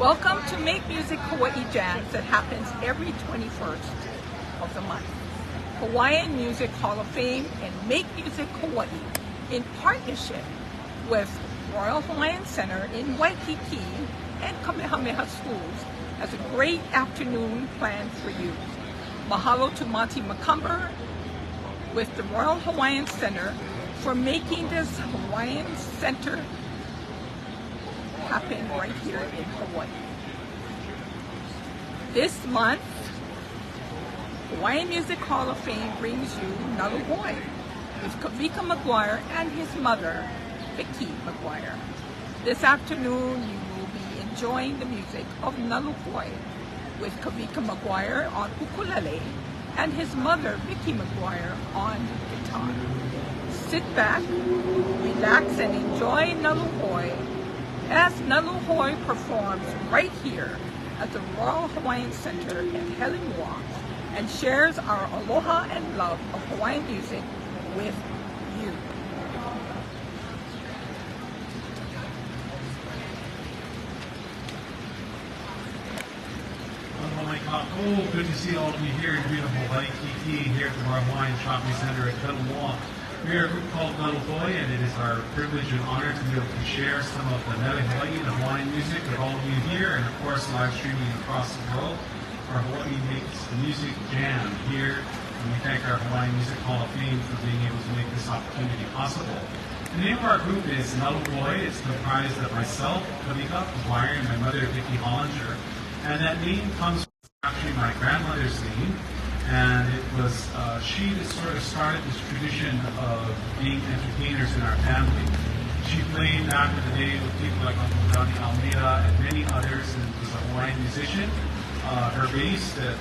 Welcome to Make Music Hawai'i Jamms that happens every 21st of the month. Hawaiian Music Hall of Fame and Make Music Hawaii in partnership with Royal Hawaiian Center in Waikiki and Kamehameha Schools has a great afternoon planned for you. Mahalo to Monty McCumber with the Royal Hawaiian Center for making this Hawaiian Center happen right here in Hawaii. This month, Hawaiian Music Hall of Fame brings you Naluhoe with Kavika McGuire and his mother, Vicky McGuire. This afternoon, you will be enjoying the music of Naluhoe with Kavika McGuire on ukulele and his mother, Vicky McGuire, on guitar. Sit back, relax, and enjoy Naluhoe as Naluhoe performs right here at the Royal Hawaiian Center in Helingwa and shares our aloha and love of Hawaiian music with you. Oh, good to see all of you here in beautiful Waikiki, here at the Royal Hawaiian Shopping Center at Helingwa. We are a group called Naluhoe, and it is our privilege and honor to be able to share some of the Naluhoe, the Hawaiian music with all of you here, and of course live streaming across the world. Our Hawaii Makes Music Jam here, and we thank our Hawaiian Music Hall of Fame for being able to make this opportunity possible. The name of our group is Naluhoe. It's comprised of myself, Kavika McGuire, and my mother, Vicky Hollinger, and that name comes from actually my grandmother's name. And it was she that sort of started this tradition of being entertainers in our family. She played back in the day with people like Uncle Johnny Almeida and many others, and was a Hawaiian musician. Her bass that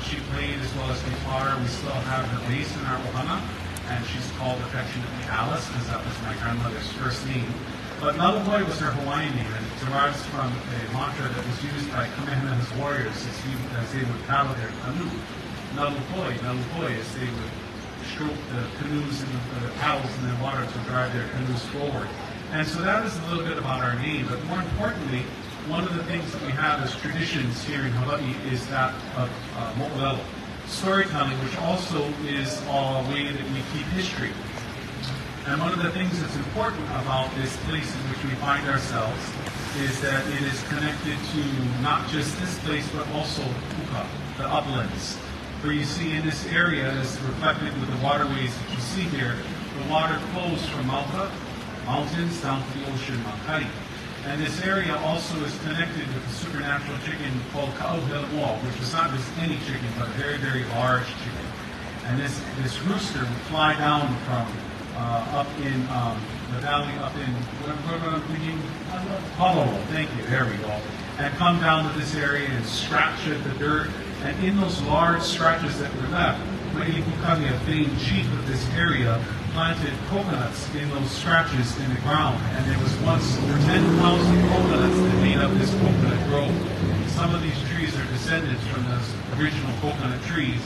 she played as well as guitar, we still have her bass in our ohana, and she's called affectionately Alice because that was my grandmother's first name. But Naluhoe was her Hawaiian name, and it derives from a mantra that was used by Kamehameha's warriors as they would paddle their canoe. Naluhoe, Naluhoe, as they would stroke the canoes and the paddles in the water to drive their canoes forward. And so that is a little bit about our name, but more importantly, one of the things that we have as traditions here in Hawaii is that of mo'olelo, storytelling, which also is a way that we keep history. And one of the things that's important about this place in which we find ourselves is that it is connected to not just this place, but also Puka, the uplands. Where you see in this area, as reflected with the waterways that you see here, the water flows from Mauka mountains down to the ocean, Makai. And this area also is connected with the supernatural chicken called Ka'auhelua, which is not just any chicken, but a very, very large chicken. And this rooster would fly down from up in the valley, up in, where I'm thinking? Aloha, thank you, there we go. And come down to this area and scratch at the dirt. And in those large scratches that were left, Maili Kukami, a famed chief of this area, planted coconuts in those scratches in the ground. And there was once over 10,000 coconuts that made up this coconut grove. Some of these trees are descendants from those original coconut trees.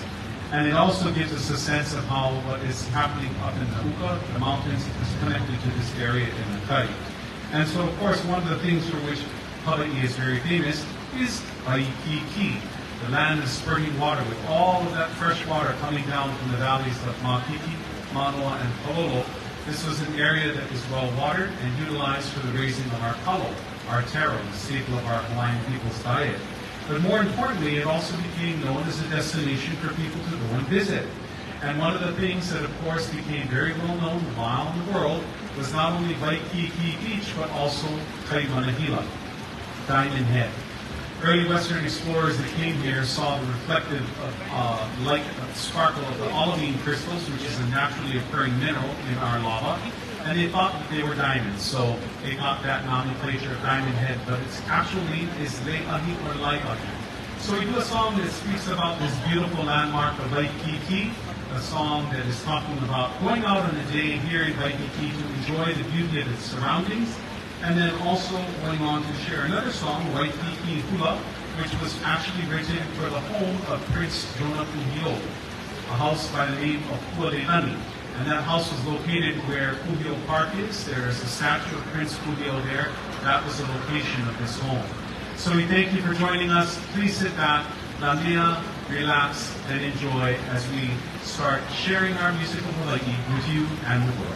And it also gives us a sense of how what is happening up in the Uka, the mountains, is connected to this area in the Kai. And so, of course, one of the things for which Hawaii is very famous is Waikiki, the land of spurting water, with all of that fresh water coming down from the valleys of Makiki, Manoa, and Palolo. This was an area that was well watered and utilized for the raising of our kalo, our taro, the staple of our Hawaiian people's diet. But more importantly, it also became known as a destination for people to go and visit. And one of the things that, of course, became very well known around the world was not only Waikiki Beach, but also Kaimanahila, Diamond Head. Early Western explorers that came here saw the reflective light, sparkle of the olivine crystals, which is a naturally occurring mineral in our lava, and they thought that they were diamonds, so they got that nomenclature of Diamond Head, but its actual name is Le'ahi or Lai'ahi. So we do a song that speaks about this beautiful landmark of Waikiki, a song that is talking about going out on a day here in Waikiki to enjoy the beauty of its surroundings, and then also going on to share another song, Waikiki Hula, which was actually written for the home of Prince Jonah Kuhio, a house by the name of Kualelani. And that house was located where Kuhio Park is. There is a statue of Prince Kuhio there. That was the location of this home. So we thank you for joining us. Please sit back, lamia, relax, and enjoy as we start sharing our musical Hawaii with you and the world.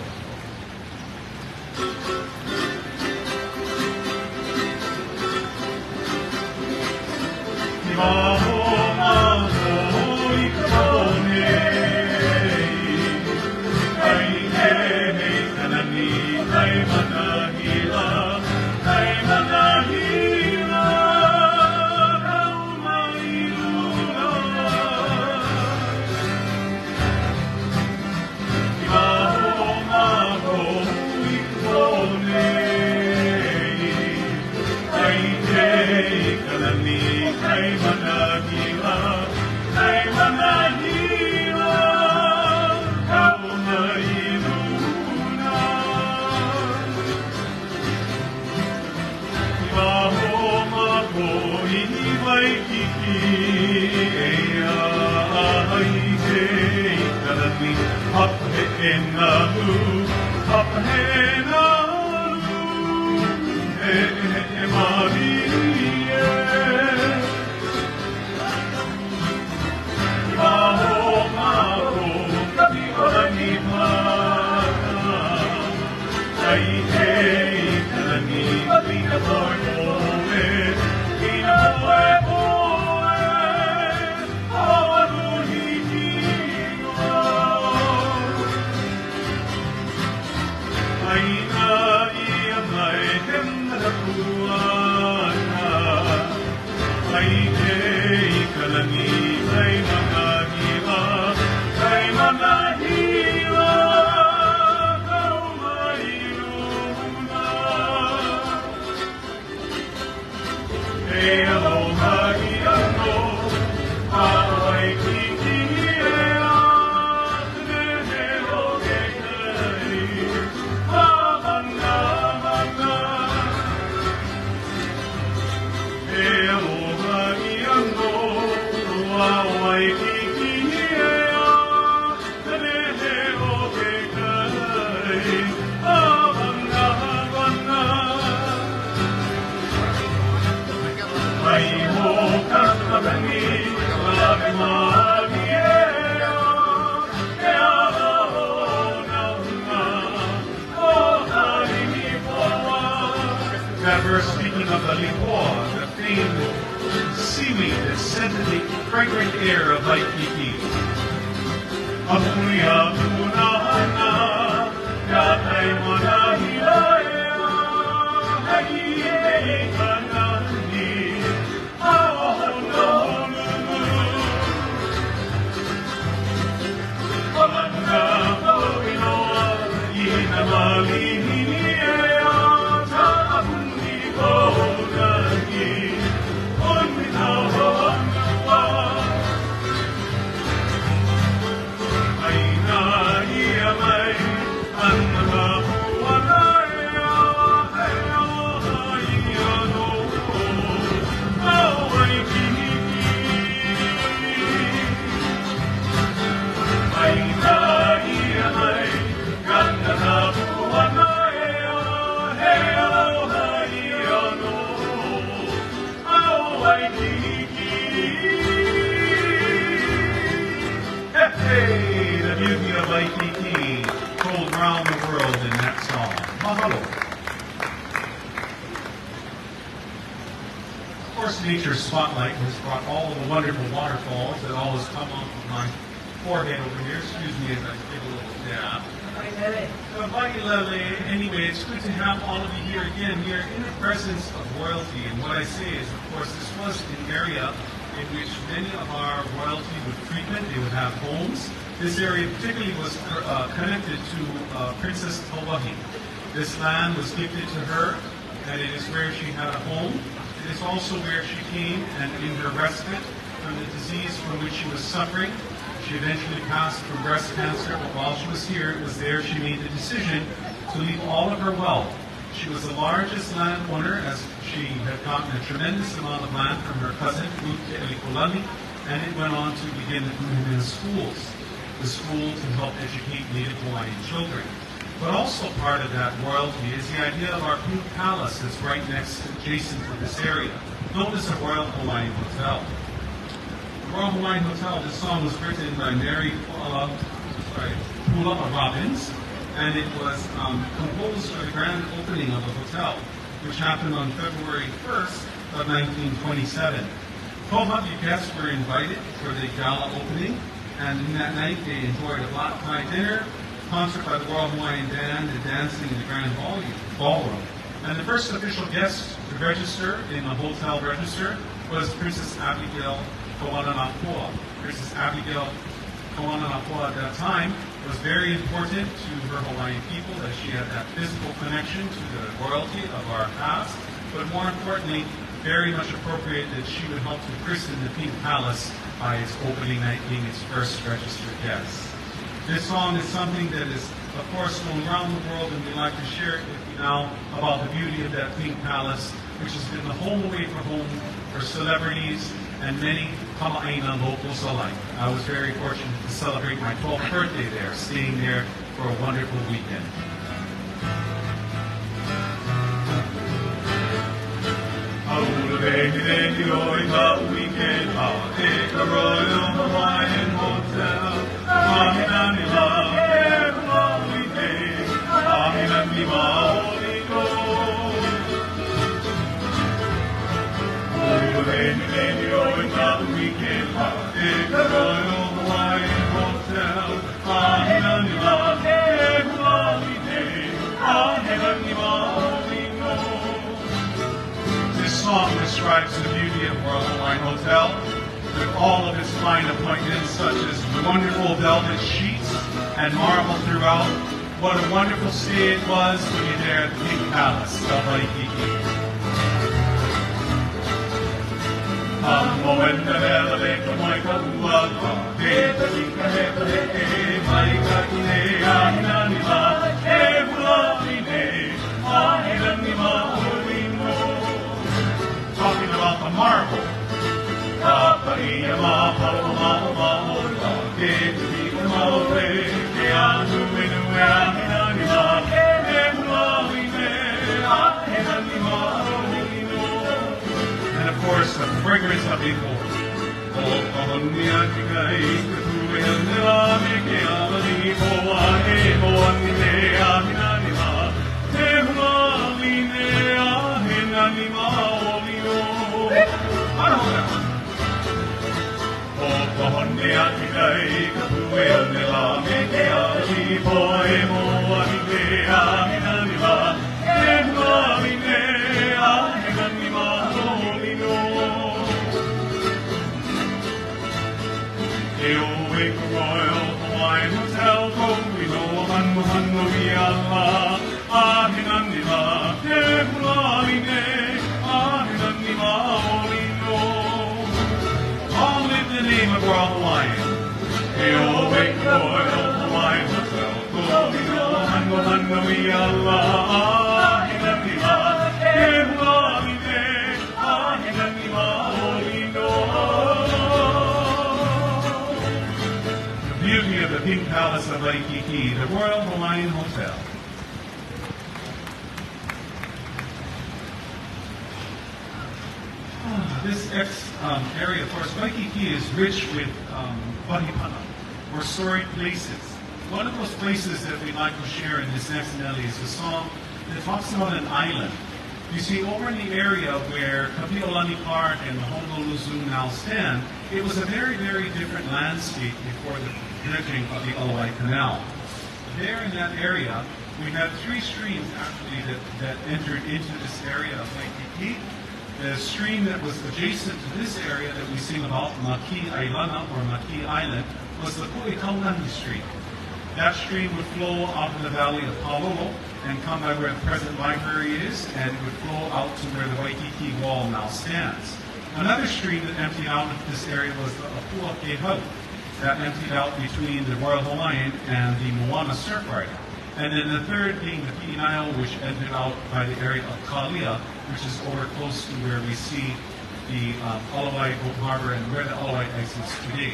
That verse speaking of Naluhoe, the famed seaweed that scented the fragrant air of Waikiki. Apuya punahana, yatai manahilaya, haihei kanani, ahonohonu. Amanda hoinoa, inamalihinia, ta'apuni konagi, onminahoanua. Aina ia mai, annahuanaya, heoha ia no, Hawaii. Aina ia mai, annahuanaya, heoha ia no, Hawaii. Hey, the beauty of Waikiki told around the world in that song. Mahalo. Of course, Nature's Spotlight has brought all of the wonderful waterfalls that always come off of my forehead over here. Excuse me as I take a little dab. Anyway, it's good to have all of you here again. We are in the presence of royalty, and what I say is, of course, this was an area in which many of our royalty would frequent. They would have homes. This area particularly was connected to Princess Hawaii. This land was gifted to her, and it is where she had a home. It is also where she came, and in her respite from the disease from which she was suffering, she eventually passed from breast cancer, but while she was here, it was there she made the decision to leave all of her wealth. She was the largest landowner, as she had gotten a tremendous amount of land from her cousin, Ruth Elikolani, and it went on to begin the Kuhinen schools, the school to help educate Native Hawaiian children. But also part of that royalty is the idea of our Pink Palace that's right next, adjacent to this area, known as the Royal Hawaiian Hotel. The Royal Hawaiian Hotel, this song was written by Mary Pula Robbins, and it was composed for the grand opening of the hotel, which happened on February 1st of 1927. 1,200 guests were invited for the gala opening, and in that night they enjoyed a black tie dinner, concert by the Royal Hawaiian Band, and dancing in the grand ballroom. And the first official guest to register in the hotel register was Princess Abigail Kauananapoa. Princess Abigail Kauananapoa at that time was very important to her Hawaiian people, as she had that physical connection to the royalty of our past, but more importantly, very much appropriate that she would help to christen the Pink Palace by its opening night being its first registered guest. This song is something that is, of course, known around the world, and we'd like to share it with you now about the beauty of that Pink Palace, which has been the home away from home for celebrities and many Kama'aina locals alike. I was very fortunate to celebrate my 12th birthday there, staying there for a wonderful weekend. Royal Hawaiian Hotel. This song describes the beauty of Royal Hawaiian Hotel, with all of its fine appointments, such as wonderful velvet sheets and marble throughout. What a wonderful stay it was to be there at the Pink Palace of Waikiki. Talking about the marble. And of course, the fragrance of the gold. I don't know. Royal Hawaiian Hotel, we know long live the name of Royal Hawaiian. Make Royal Hawaiian Hotel, we know we the beauty of the Pink Palace of Waikiki, the Royal Hawaiian Hotel. This area, of course, Waikiki is rich with wahipana, or storied places. One of those places that we'd like to share in this next medley is a song that talks about an island. You see, over in the area where Kapi'olani Park and the Honolulu Zoo now stand, it was a very, very different landscape before the dredging of the Aloha Canal. There in that area, we had three streams actually that entered into this area of Waikiki. The stream that was adjacent to this area that we sing about, Maki Ailana or Maki Island, was the Pu'ikaunani Stream. That stream would flow out in the valley of Palolo and come by where the present library is, and it would flow out to where the Waikiki Wall now stands. Another stream that emptied out into this area was the Apua Kehau, that emptied out between the Royal Hawaiian and the Moana surf riding. And then the third being the Pi'inaio, which entered out by the area of Kalia, which is over close to where we see the Alawai Boat Harbor and where the Alawai exits today.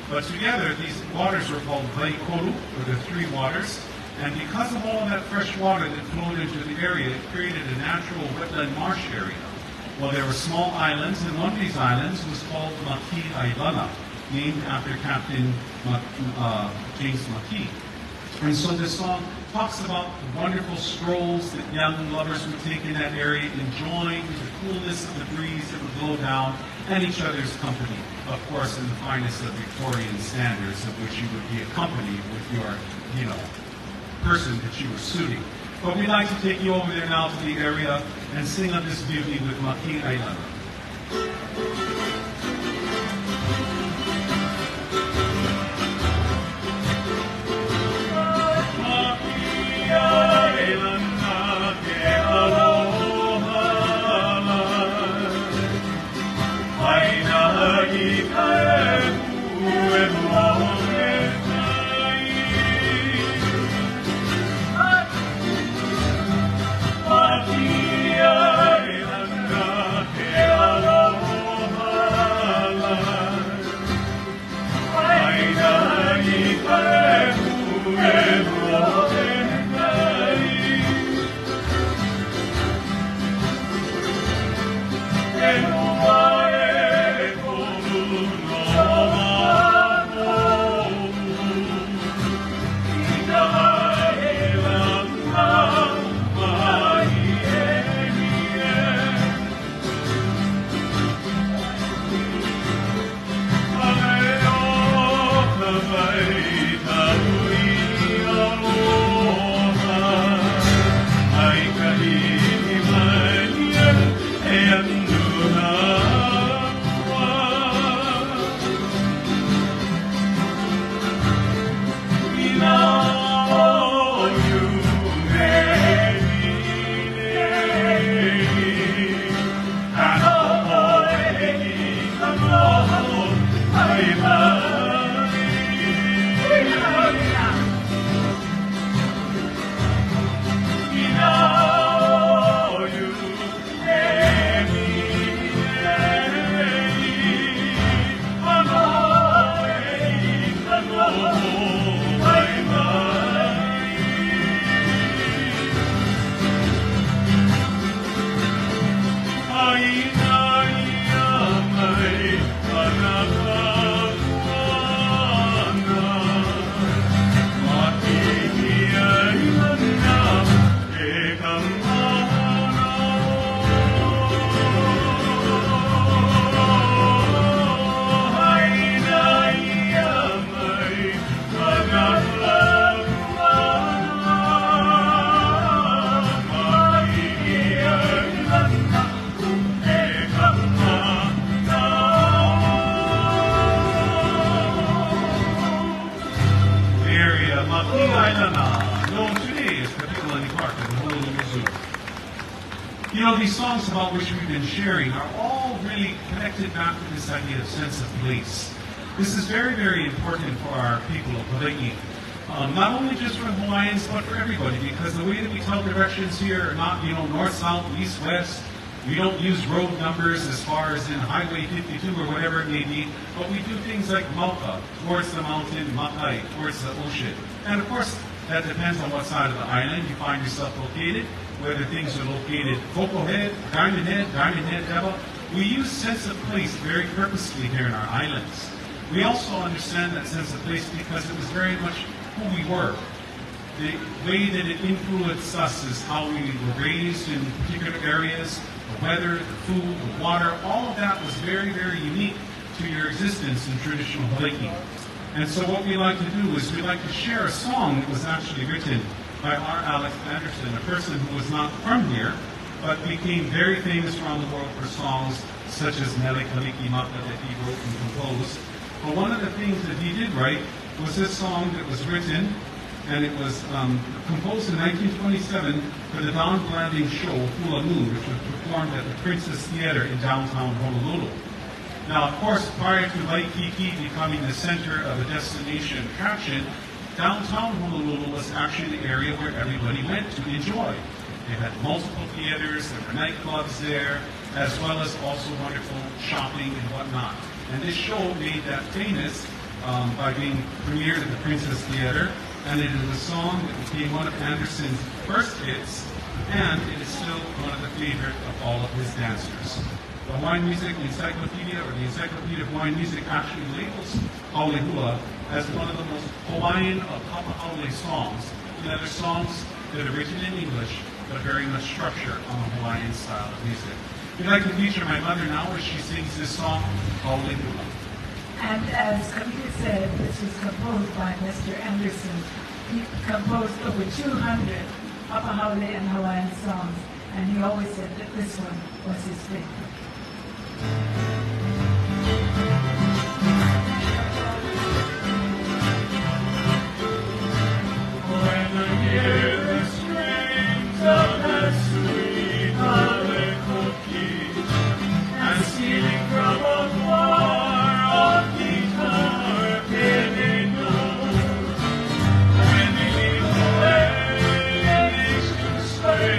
But together, these waters were called Vaikoru, or the three waters, And because of all of that fresh water that flowed into the area, it created a natural wetland marsh area. Well, there were small islands, and one of these islands was called Maki Ailana, named after Captain James Maki. And so this song talks about the wonderful strolls that young lovers would take in that area, enjoying the coolness of the breeze that would blow down, and each other's company, of course, in the finest of Victorian standards, of which you would be accompanied with your, person that you were suiting. But we'd like to take you over there now to the area and sing of this beauty with Maki Ailana. These songs about which we've been sharing are all really connected back to this idea of sense of place. This is very, very important for our people of Hawaii. Not only just for Hawaiians, but for everybody, because the way that we tell directions here are not, north, south, east, west. We don't use road numbers as far as in Highway 52 or whatever it may be, but we do things like mauka, towards the mountain, makai, towards the ocean. And of course, that depends on what side of the island you find yourself located, whether things are located Koko Head, Diamond Head, Deva. We use sense of place very purposely here in our islands. We also understand that sense of place because it was very much who we were. The way that it influenced us is how we were raised in particular areas, the weather, the food, the water, all of that was very, very unique to your existence in traditional Hawaii. And so what we like to do is we like to share a song that was actually written by R. Alex Anderson, a person who was not from here, but became very famous around the world for songs such as Nele Kaliki Maka that he wrote and composed. But one of the things that he did write was this song that was written, and it was composed in 1927 for the Dawn Landing show, Hula Moon, which was performed at the Princess Theater in downtown Honolulu. Now, of course, prior to Waikiki becoming the center of a destination attraction, downtown Honolulu was actually the area where everybody went to enjoy. They had multiple theaters, there were nightclubs there, as well as also wonderful shopping and whatnot. And this show made that famous by being premiered at the Princess Theater. and it is a song that became one of Anderson's first hits, and it is still one of the favorite of all of his dancers. The Hawaiian Music Encyclopedia, or the Encyclopedia of Hawaiian Music, actually labels Aloha as one of the most Hawaiian of Hapahaole songs, and other songs that are written in English, but very much structured on the Hawaiian style of music. We'd like to feature my mother now as she sings this song, Aloha. And as Kavita said, this was composed by Mr. Anderson. He composed over 200 Hapahaole and Hawaiian songs, and he always said that this one was his favorite. When I hear the strains of that sweet Aloha and stealing from afar off guitar piano, when they lead away and nations sway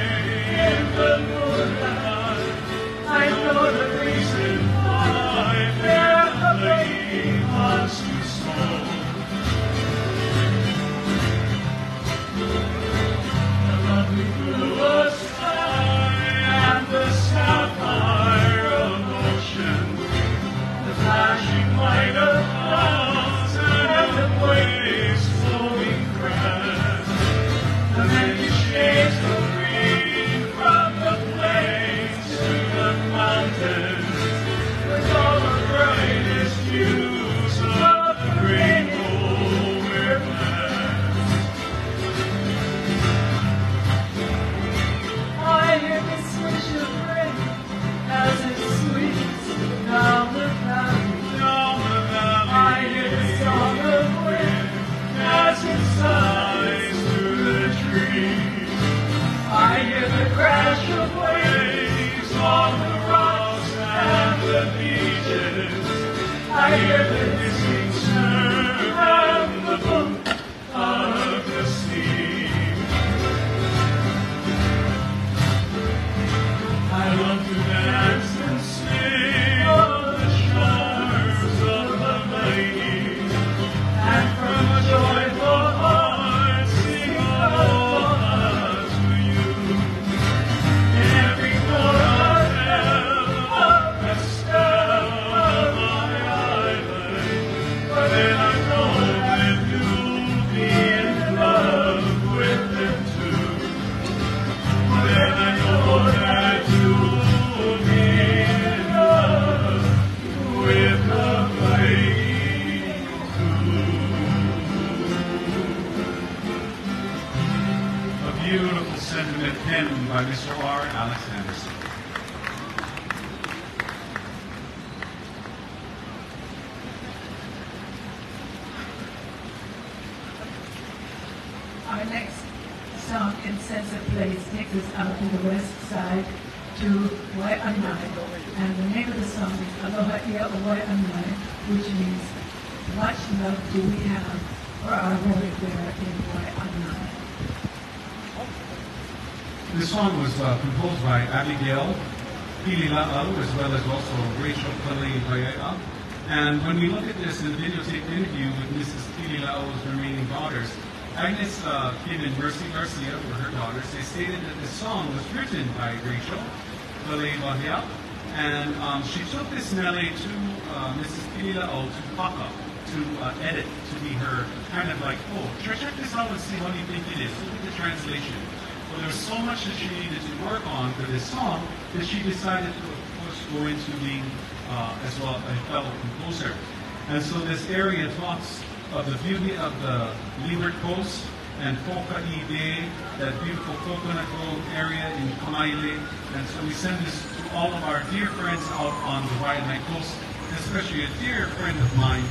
in the moonlight, I know the reason why they're playing hearts to soul. Blue sky and the sapphire of ocean, the flashing light of clouds and the waves flowing crest, the many shades of green from the plains to the mountains, with all the brightest hues of the rainbow we're blessed. I hear the swish of rain as it sweeps down the valley. I hear the song of wind as it sighs through the trees. I hear the crash of waves on the rocks and the beaches. I hear the hissing surf and the bump of the sea. I love to dance and sing on the shores of the mighty, and from a joyful heart sing aloha to you. In every corner of the spell of my island, but then I know that you'll be in love with them too. But then I know that you'll be in love with the mighty too. A beautiful sentiment penned by Mr. R. Alex Anderson. Our next song in Sense of Place takes us out to the west side to Wai'anae. And the name of the song is Aloha ia o Wai'anae, which means much love do we have for our Lord there in Wai'anae. This song was composed by Abigail Pilila'au, as well as also Rachel Kalei. And when we look at this in the videotape interview with Mrs. Pilila'au's remaining daughters, Agnes Kim and Mercy Garcia were her daughters. They stated that this song was written by Rachel Kalei, and she took this mele to Mrs. Pilila'au to Paka to edit, to be her kind of like, oh, check this out and see what you think it is. Look at the translation. Well, there was so much that she needed to work on for this song that she decided to, of course, go into being as well a fellow composer. And so this area talks of the beauty of the Leeward Coast and Poka'i Bay, that beautiful coconut grove area in Kamaile. And so we send this to all of our dear friends out on the Wai'anae coast, especially a dear friend of mine,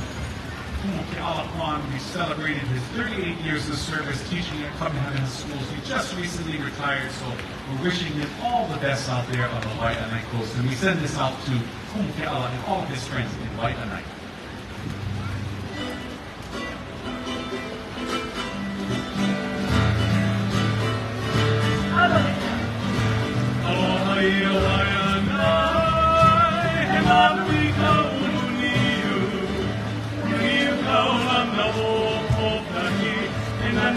Ke Alapuan. We celebrated his 38 years of service teaching at Kamehameha schools. He just recently retired, so we're wishing him all the best out there on the Wai'anae coast. And we send this out to Ke Ala and all of his friends in Wai'anae. Aloha ia Wai'anae, he maui kau niu, niu kau lana o Pokahi, e na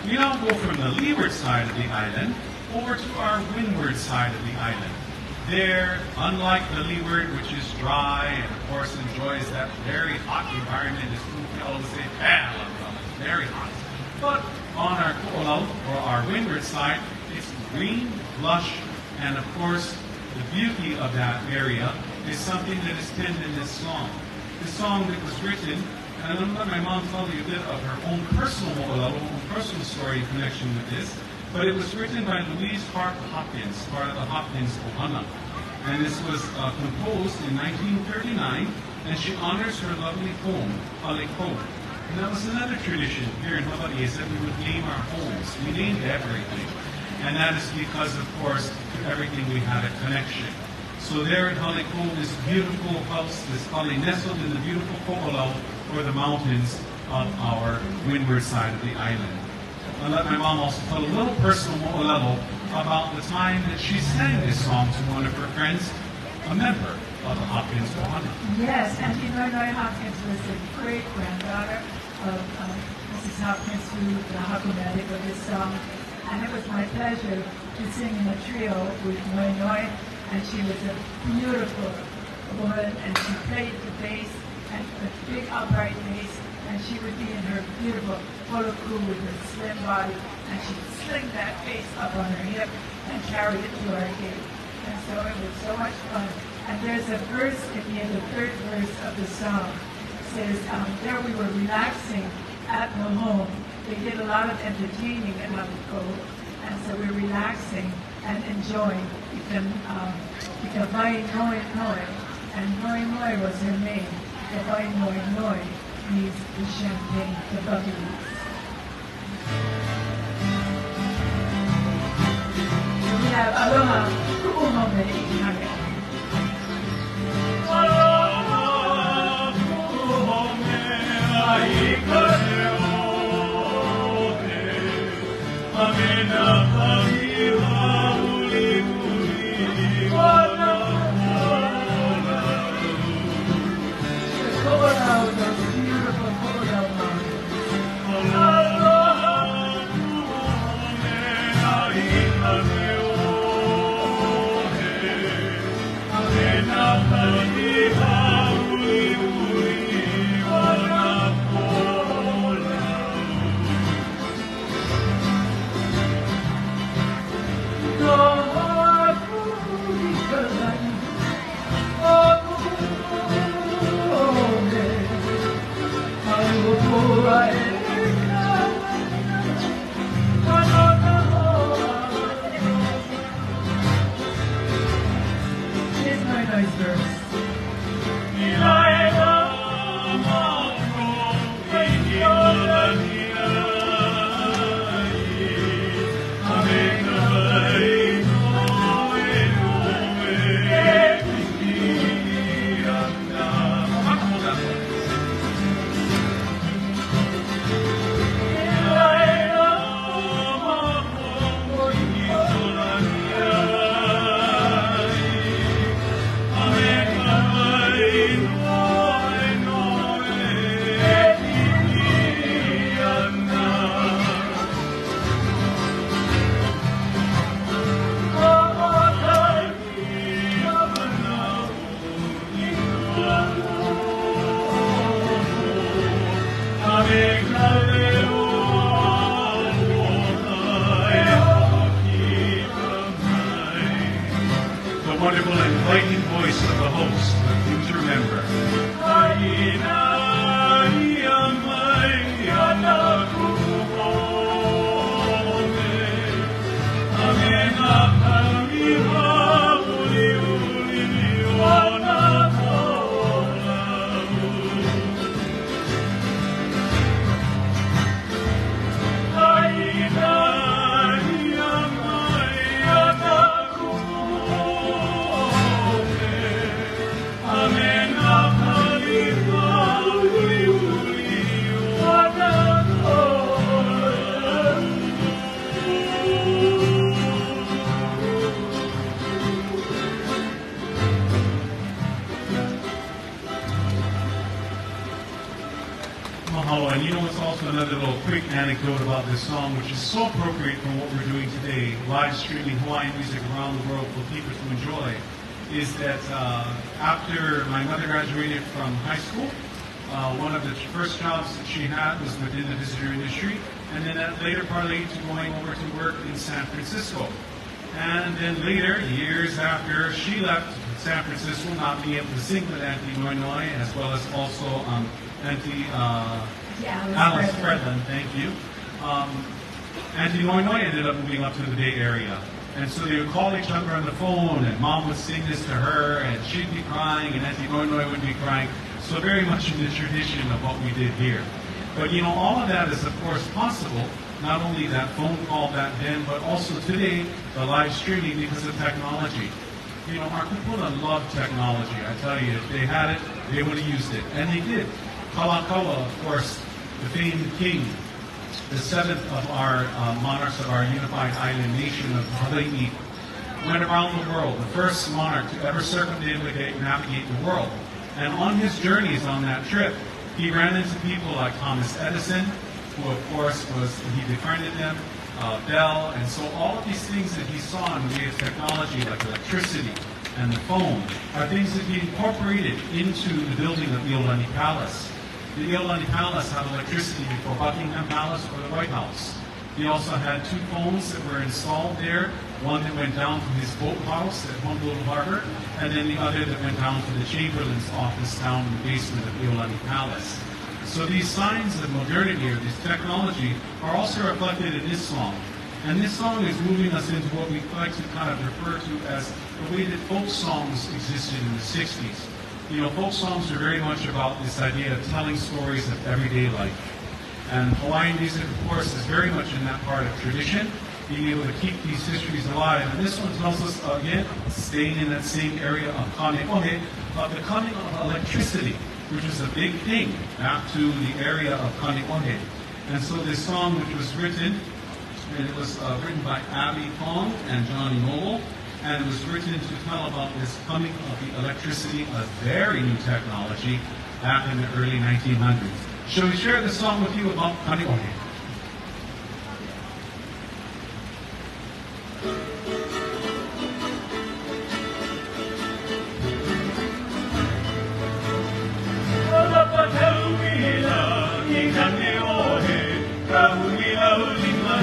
We now go from the leeward side of the island over to our windward side of the island. There, unlike the leeward, which is dry and of course enjoys that very hot environment, as we always say, it's very hot. But on our ko'olau, or our windward side, it's green, lush, and of course the beauty of that area is something that is penned in this song. This song that was written, and I'm going to let my mom tell you a bit of her own personal mo'olau, own personal story in connection with this, but it was written by Louise Hart Hopkins, part of the Hopkins Ohana. And this was composed in 1939, and she honors her lovely home, Aloha. And that was another tradition here in Hawaii, is that we would name our homes. We named everything. And that is because, of course, to everything we had a connection. So there at Aloha, this beautiful house, this hale nestled in the beautiful ko'olau, or the mountains of our windward side of the island. I'll let my mom also tell a little personal mo'olelo about the time that she sang this song to one of her friends, a member of the Hopkins Ohana. Yes, and Noe Hopkins was the great-granddaughter of Mrs. Hopkins, who the Hakumatic of this song. And it was my pleasure to sing in a trio with Noe, and she was a beautiful woman, and she played the bass, and a big upright bass, and she would be in her beautiful holoku with her slim body, and she'd sling that bass up on her hip and carry it to our gate. And so it was so much fun. And there's a verse at the end, the third verse of the song. It says, there we were relaxing at the home. They did a lot of entertaining at Naluhoe, and so we're relaxing and enjoying. Because Vai Noi Noi, and Noi Noi was her name. The Vai Noi Noi means the champagne, the bubbly. We have Aloha, Ku'uhome, Ikihane. Aloha, Ku'uhome, Ikihane, Amena, Pahiha, Uli, Uli, Wana, Wana. The ko'olau, those beautiful ko'olau mountains. Aloha, Ku'uhome, Ikihane, Amena, Pahiha, Uli, Uli, Wana, Wana. Here's my nice verse. wonderful and enlightening voice of the host, the thing to remember. Mahalo, and you know it's also another little quick anecdote about this song, which is so appropriate for what we're doing today, live streaming Hawaiian music around the world for people to enjoy, is that after my mother graduated from high school, one of the first jobs that she had was within the visitor industry, and then that later parlayed to going over to work in San Francisco. And then later, years after she left San Francisco, not being able to sing with Auntie Noinoi, as well as also Auntie Alice Fredlin, thank you. Auntie Noinoi ended up moving up to the Bay Area. And so they would call each other on the phone, and Mom would sing this to her, and she'd be crying, and Auntie Noinoi would be crying. So very much in the tradition of what we did here. But you know, all of that is of course possible, not only that phone call back then, but also today, the live streaming because of technology. You know, our kupuna love technology. I tell you, if they had it, they would have used it. And they did. Kalakaua, of course, the famed king, the seventh of our monarchs of our unified island nation of Hawaii, went around the world, the first monarch to ever circumnavigate the world. And on his journeys on that trip, he ran into people like Thomas Edison, who of course he befriended them, Bell, and so all of these things that he saw in the way of technology, like electricity and the phone, are things that he incorporated into the building of the Iolani Palace. The Iolani Palace had electricity before Buckingham Palace or the White House. He also had two phones that were installed there, one that went down to his boathouse at Honolulu Harbor, and then the other that went down to the Chamberlain's office down in the basement of the Iolani Palace. So these signs of modernity or this technology are also reflected in this song. And this song is moving us into what we like to kind of refer to as the way that folk songs existed in the 60s. You know, folk songs are very much about this idea of telling stories of everyday life. And Hawaiian music, of course, is very much in that part of tradition, being able to keep these histories alive. And this one tells us, again, staying in that same area of Kaneohe, of the coming of electricity, which is a big thing back to the area of Kaneohe. And so this song, which was written, and it was written by Abby Pong and Johnny Noble, and it was written to tell about this coming of the electricity, a very new technology, back in the early 1900s. Shall we share this song with you about Kaneohe? Make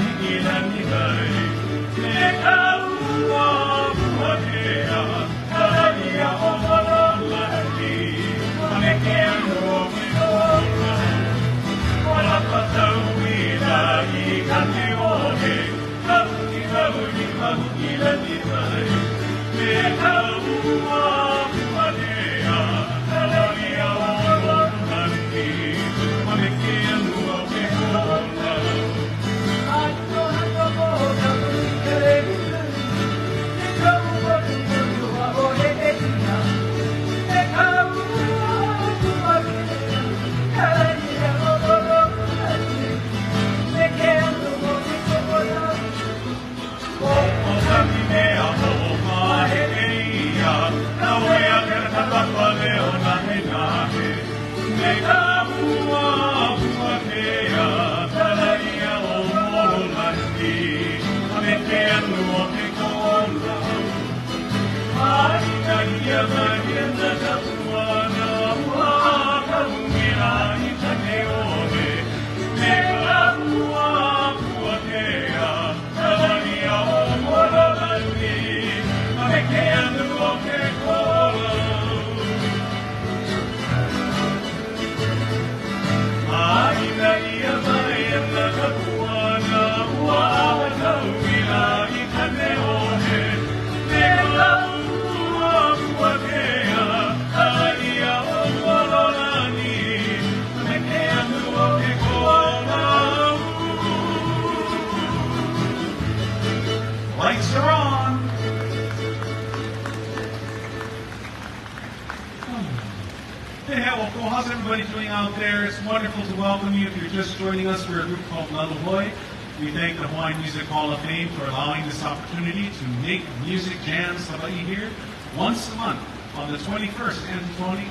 Well, how's everybody doing out there? It's wonderful to welcome you. If you're just joining us, we're a group called Naluhoe. We thank the Hawaiian Music Hall of Fame for allowing this opportunity to make Music Jams Hawaii here once a month on the 21st and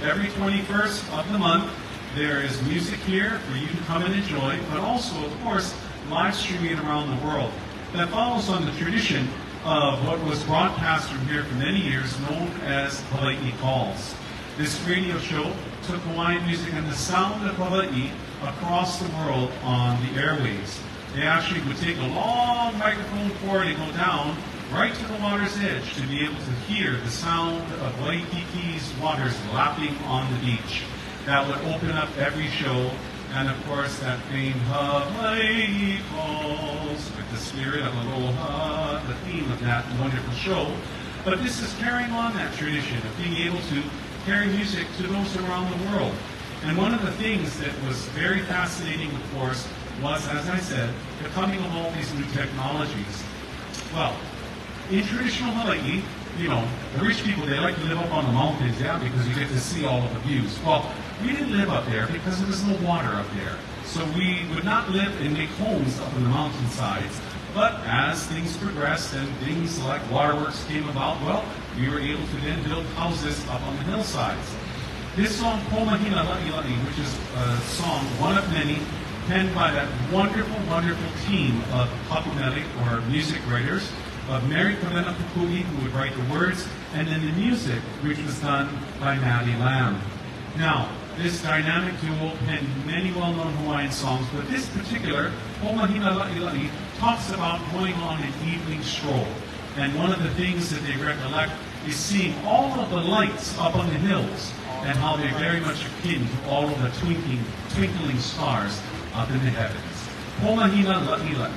every 21st of the month. There is music here for you to come and enjoy, but also, of course, live streaming around the world. That follows on the tradition of what was broadcast from here for many years, known as Hawaii Calls. This radio show took Hawaiian music and the sound of Hawaii across the world on the airwaves. They actually would take a long microphone cord and go down right to the water's edge to be able to hear the sound of Waikiki's waters lapping on the beach. That would open up every show, and of course that famed Hawaii Calls with the spirit of Aloha, the theme of that wonderful show. But this is carrying on that tradition of being able to carry music to those around the world. And one of the things that was very fascinating, of course, was, as I said, the coming of all these new technologies. Well, in traditional Hawaii, you know, the rich people, they like to live up on the mountains, yeah, because you get to see all of the views. Well, we didn't live up there because there was no water up there. So we would not live and make homes up in the mountainsides. But as things progressed and things like waterworks came about, well, we were able to then build houses up on the hillsides. This song, Pomahina La'i La'i, which is a song, one of many, penned by that wonderful, wonderful team of kapumele, or music writers, of Mary Kavena Pukui, who would write the words, and then the music, which was done by Maddie Lamb. Now, this dynamic duo penned many well-known Hawaiian songs, but this particular, Pomahina La'i La'i, talks about going on an evening stroll. And one of the things that they recollect is seeing all of the lights up on the hills and how they're very much akin to all of the twinkling stars up in the heavens. Pomahina La'i La'i.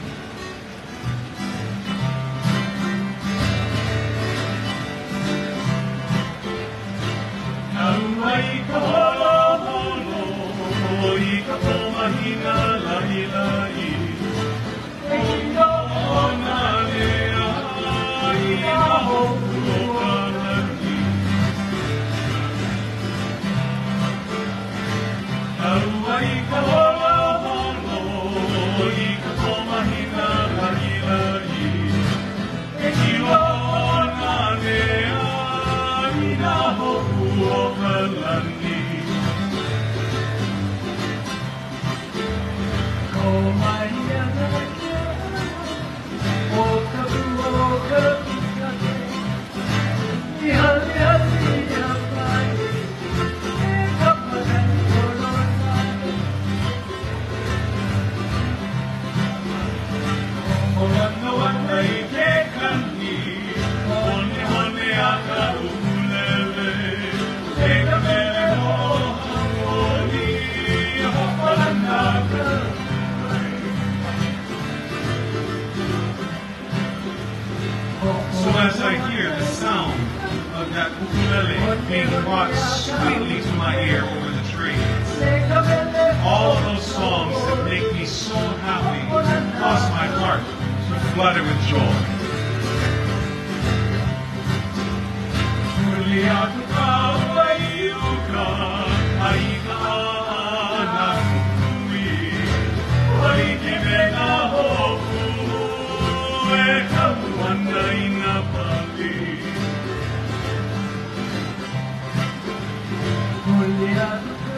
Auai ka holo holo, I ka pomahina la'i la'i. E ka ona lea, I na hopu o ka lani. Auai ka holo holo, I ka pomahina la'i la'i. E ka ona lea, I na hopu o ka lani. Ko mai ana ke, o ka pu o ka pika ke. I hale hale a pai, e ka panani kolonai. O lana wana I ke kani, hone hone a ka ulele. E ka mele ho hangoni, ho lana ka. So as I hear the sound of that ukulele being brought sweetly to my ear over the trees, all of those songs that make me so happy cause my heart to flutter with joy.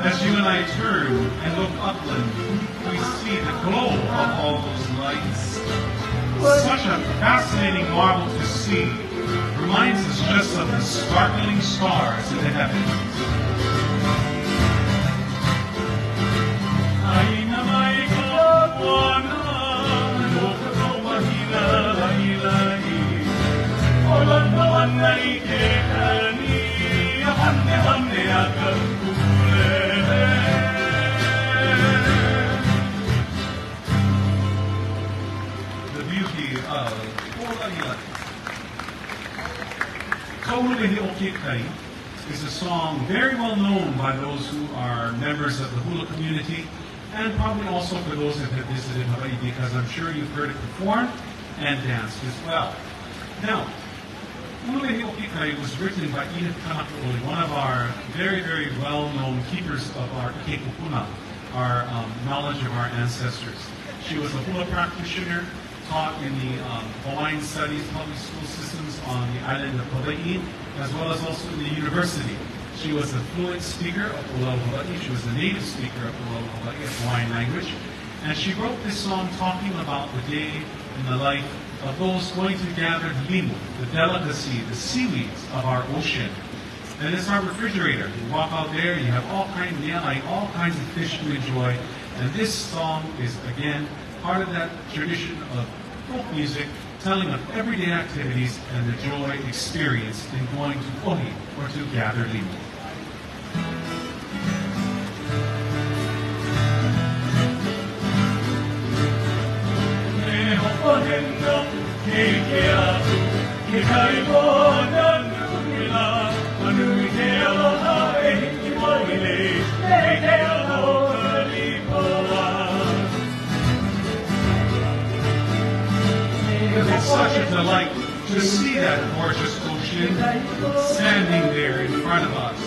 As you and I turn and look upland, we see the glow of all those lights. Such a fascinating marvel to see. Reminds us just of the sparkling stars in the heavens. The beauty of Kauhulehi o Kekai is a song very well known by those who are members of the hula community, and probably also for those that have visited Hawaii, because I'm sure you've heard it performed and danced as well. Now, was written by Edith Kanakaoli, one of our very, very well-known keepers of our ikekupuna, our knowledge of our ancestors. She was a hula practitioner, taught in the Hawaiian Studies public school systems on the island of Hawaii, as well as also in the university. She was a fluent speaker of Aloha. She was a native speaker of Aloha, Hawaiian language. And she wrote this song talking about the day in the life of those going to gather limu, the delicacy, the seaweeds of our ocean. And it's our refrigerator. You walk out there, you have all kinds of fish to enjoy. And this song is, again, part of that tradition of folk music, telling of everyday activities and the joy experienced in going to ohi, or to gather limu. It's such a delight to see that gorgeous ocean standing there in front of us.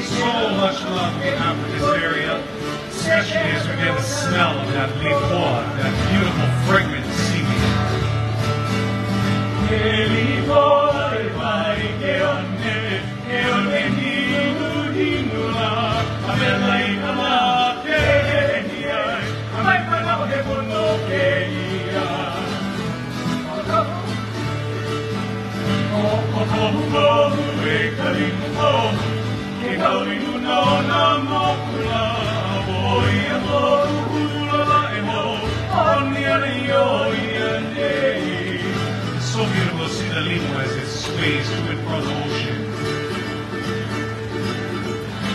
So much love we have for this area, especially as we get the smell of that lipoa, that beautiful fragrant seaweed. It's so beautiful to see the limu as it sways to and from the ocean.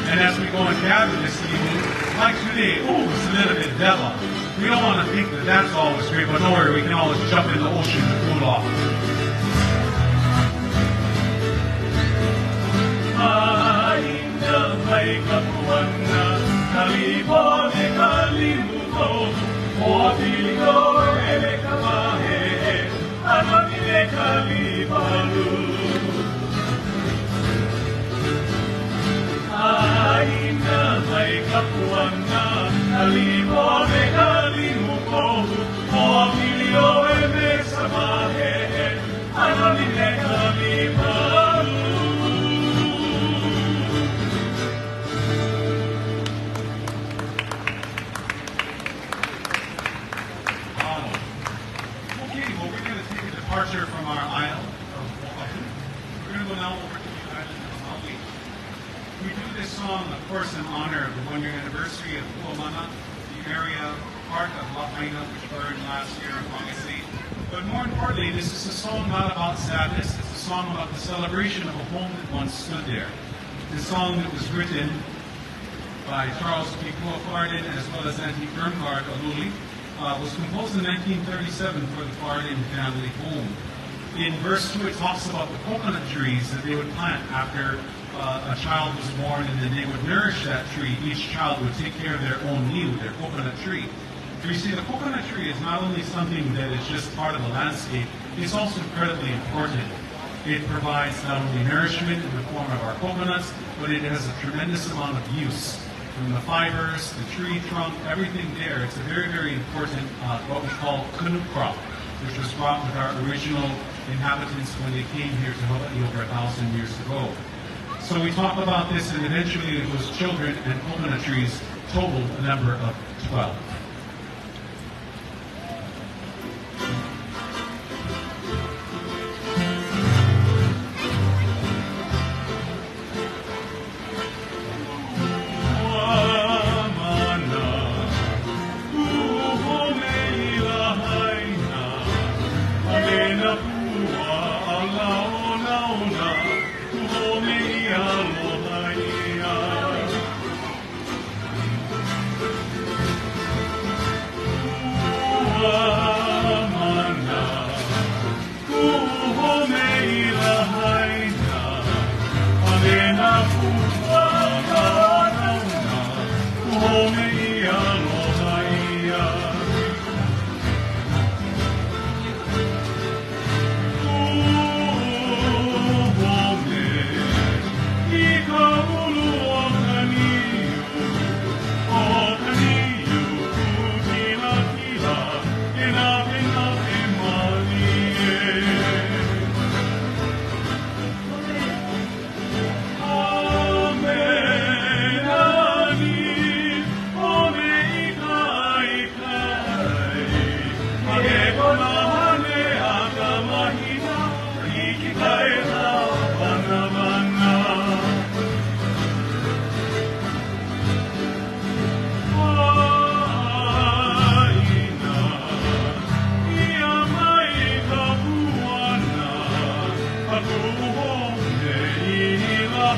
And as we go and gather this limu, like today, it's a little bit dela. We don't want to think that that's always great, but don't worry, we can always jump in the ocean to cool off. Departure from our isle of Oahu. We're going to go now over to the island of Maui. We do this song, of course, in honor of the one-year anniversary of Kuamana, the area part of Lahaina, which burned last year on August 8th. But more importantly, this is a song not about sadness. It's a song about the celebration of a home that once stood there. This song that was written by Charles P. Kuafarden as well as Auntie Irmgard Aluli. Was composed in 1937 for the Farden family home. In verse 2, it talks about the coconut trees that they would plant after a child was born, and then they would nourish that tree. Each child would take care of their own liu, their coconut tree. So you see, the coconut tree is not only something that is just part of the landscape, it's also incredibly important. It provides not only nourishment in the form of our coconuts, but it has a tremendous amount of use. From the fibers, the tree trunk, everything there. It's a very, very important, what we call canoe crop, which was brought with our original inhabitants when they came here to Hawaii over 1,000 years ago. So we talk about this, and eventually those children and coconut trees totaled a number of 12.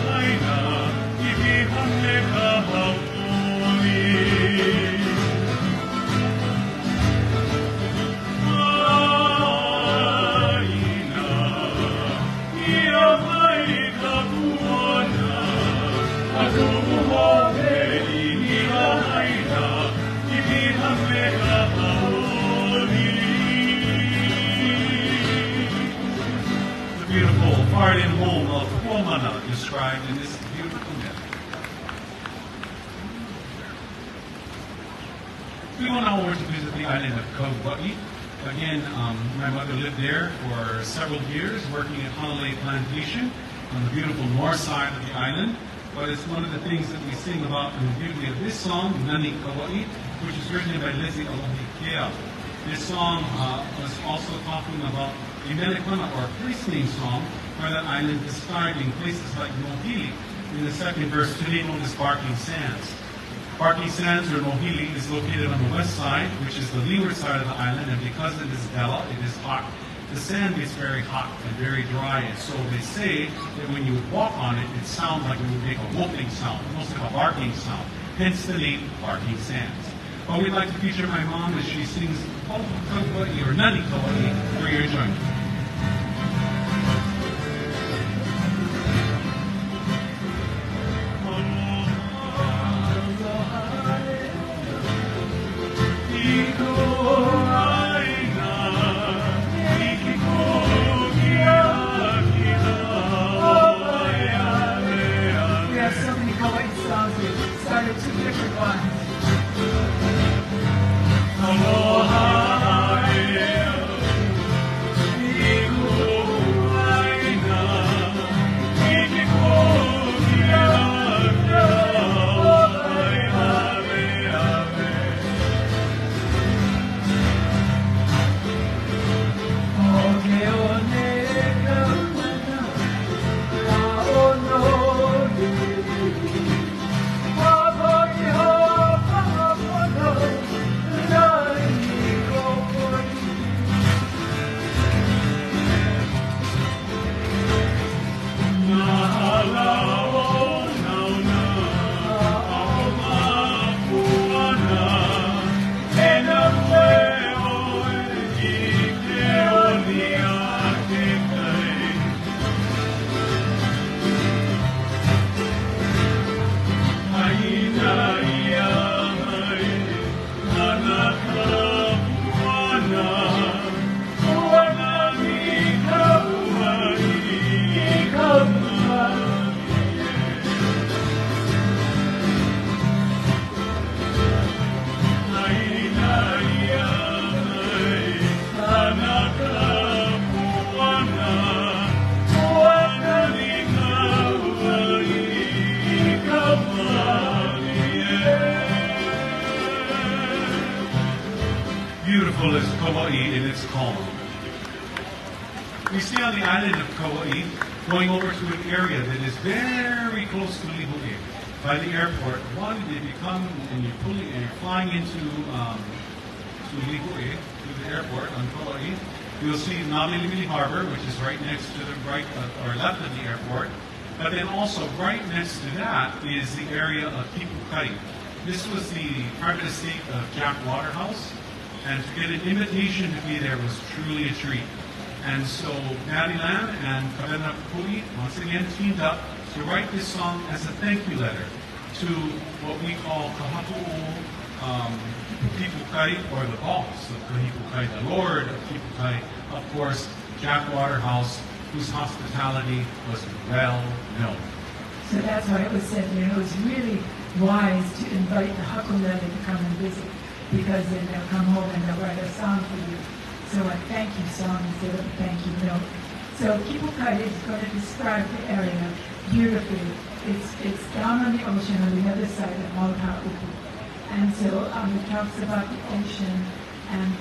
haina, ipi hame ka hauli. Haina, ia mai ka puana, Naluhoe ni haina, ipi hame ka hauli. The beautiful Hawaiian home of Pomana described in this beautiful myth. We went now over to visit the island of Kauai. Again, my mother lived there for several years, working at Honolulu Plantation on the beautiful north side of the island. But it's one of the things that we sing about in the beauty of this song, Nani Kauai, which is written by Lizzie Aloha. This song was also talking about a Melikana or christening song for that island, describing places like Nohili. In the second verse, today known as Barking Sands. Barking Sands, or Nohili, is located on the west side, which is the leeward side of the island, and because it is Dela, it is hot. The sand gets very hot and very dry, and so they say that when you would walk on it, it sounds like it would make a whooping sound, almost like a barking sound, hence the name Barking Sands. But we'd like to feature my mom as she sings Kauai, or Nani Kauai, for your enjoyment. We have so many Hawaiian songs. We started two different ones. Aloha. Beautiful is Kauai in its calm. We see on the island of Kauai going over to an area that is very close to Naluhoe. By the airport, one, if you come and you're flying into to Naluhoe, to the airport on Kauai, you'll see Naluhoe Harbor, which is right next to the right or left of the airport. But then also right next to that is the area of Kipukai. This was the private estate of Jack Waterhouse, and to get an invitation to be there was truly a treat. And so Patty Lam and Kavena Pui once again teamed up to write this song as a thank you letter to what we call Kahapu'u Kipukai, or the boss of Kipukai, the Lord of Kipukai, of course, Jack Waterhouse, whose hospitality was well known. So that's why it was said, you know, it was really wise to invite the hakulele to come and visit, because then they'll come home and they'll write a song for you. So a thank you song instead of a thank you note. So Kipukai is going to describe the area beautifully. It's down on the ocean on the other side of Naluhoe. And so it talks about the ocean, and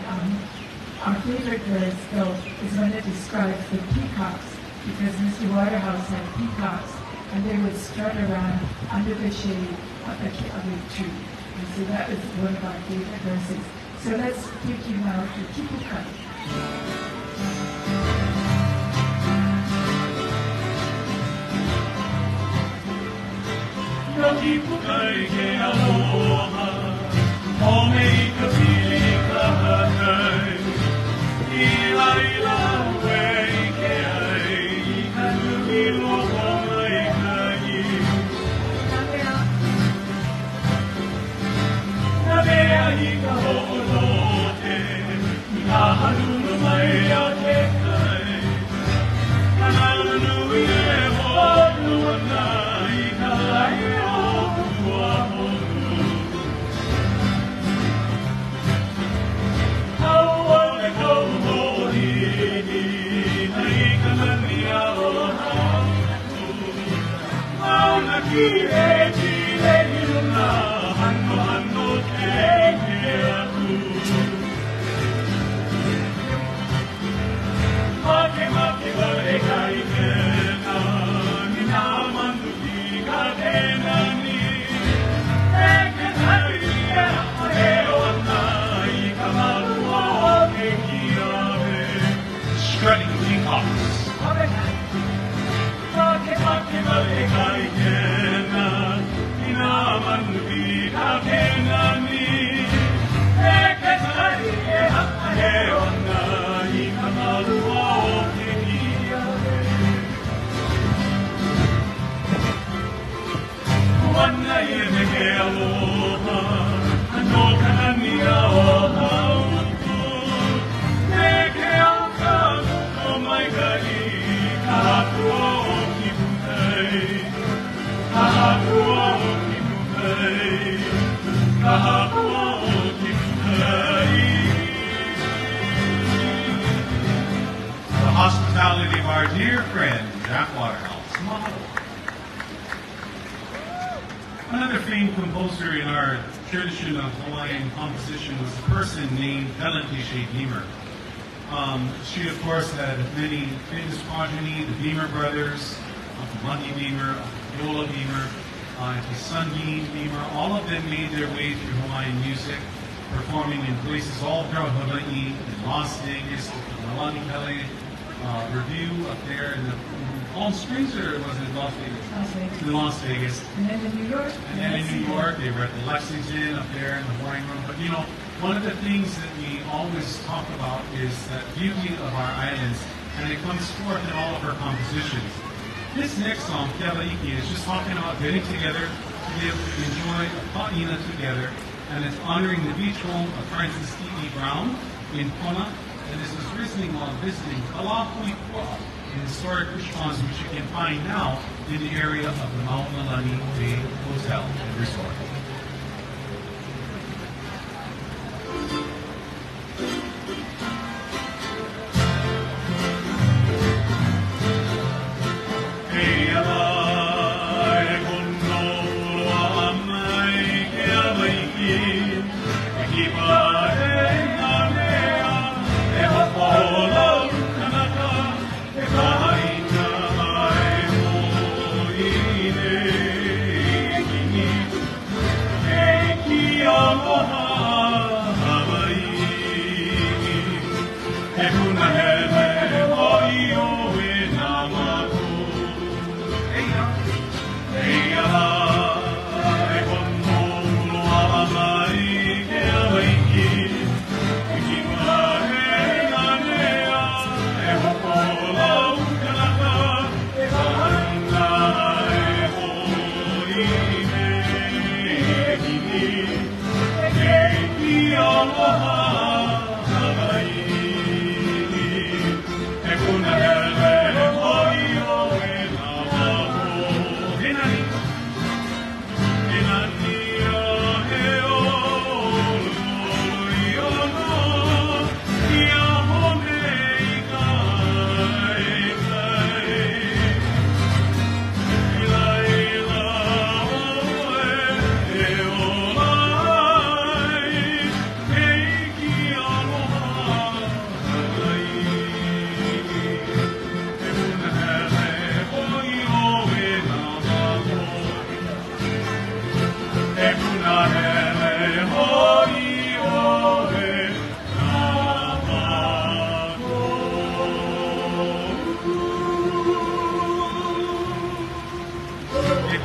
our favorite verse, though, is when it describes the peacocks, because Mr. Waterhouse had peacocks, and they would strut around under the shade of the tree. And so that was one of our favorite verses. So let's take you now to Kipukai. kipukai ke aloha, home I ka pili ka hakai, I laila wei ke ai, I ka nui loko mai ka iu. Na mea I ka ho'olote, I ka hanuna mai a ke kai, ka nalunui e honu ana I ka lai o kua honu. Hau o le kau ho'ohini, na I ka nani aloha aku. Hau na ki e tile hiluna, hano hano ke ke aku. Make wale kai kena, ni nā manu ki ka kena ni. E ke tai e ahe o ana, I ka malu o ke kiawe. Strutting peacocks. Make wale kai kena, ni nā manu ki ka kena ni. E ke tai e ahe o ana, I ka malu o ke kiawe. Wana I me ke aloha, ano ka nani a o hauku. Me ke auka o mai ka I ka haku o ki pukai. Ka haku o ki pukai. Ka haku o ki pukai. The hospitality of our dear friend, Jack Waterhouse. Mahalo. Another famed composer in our tradition of Hawaiian composition was a person named Helen Beamer. She, of course, had many famous progeny, the Beamer brothers, Monty Beamer, Yola Beamer, his son Dean Beamer. All of them made their way through Hawaiian music, performing in places all throughout Hawaii, in Las Vegas, the Nalani Pele Review up there in the Palm Springs, or was it Las Vegas? Las Vegas. In Las Vegas. And then in New York. And then in New York, they were at the Lexington up there in the Hawaiian Room. But you know, one of the things that we always talk about is that beauty of our islands, and it comes forth in all of her compositions. This next song, Kealaiki, is just talking about getting together to be able to enjoy a pa'ina together, and it's honoring the beach home of Francis E. Brown in Kona, and this was recently while visiting Kalapuikua, an historic fish ponds which you can find now in the area of the Maunalani Bay Hotel and Resort. Aloha, We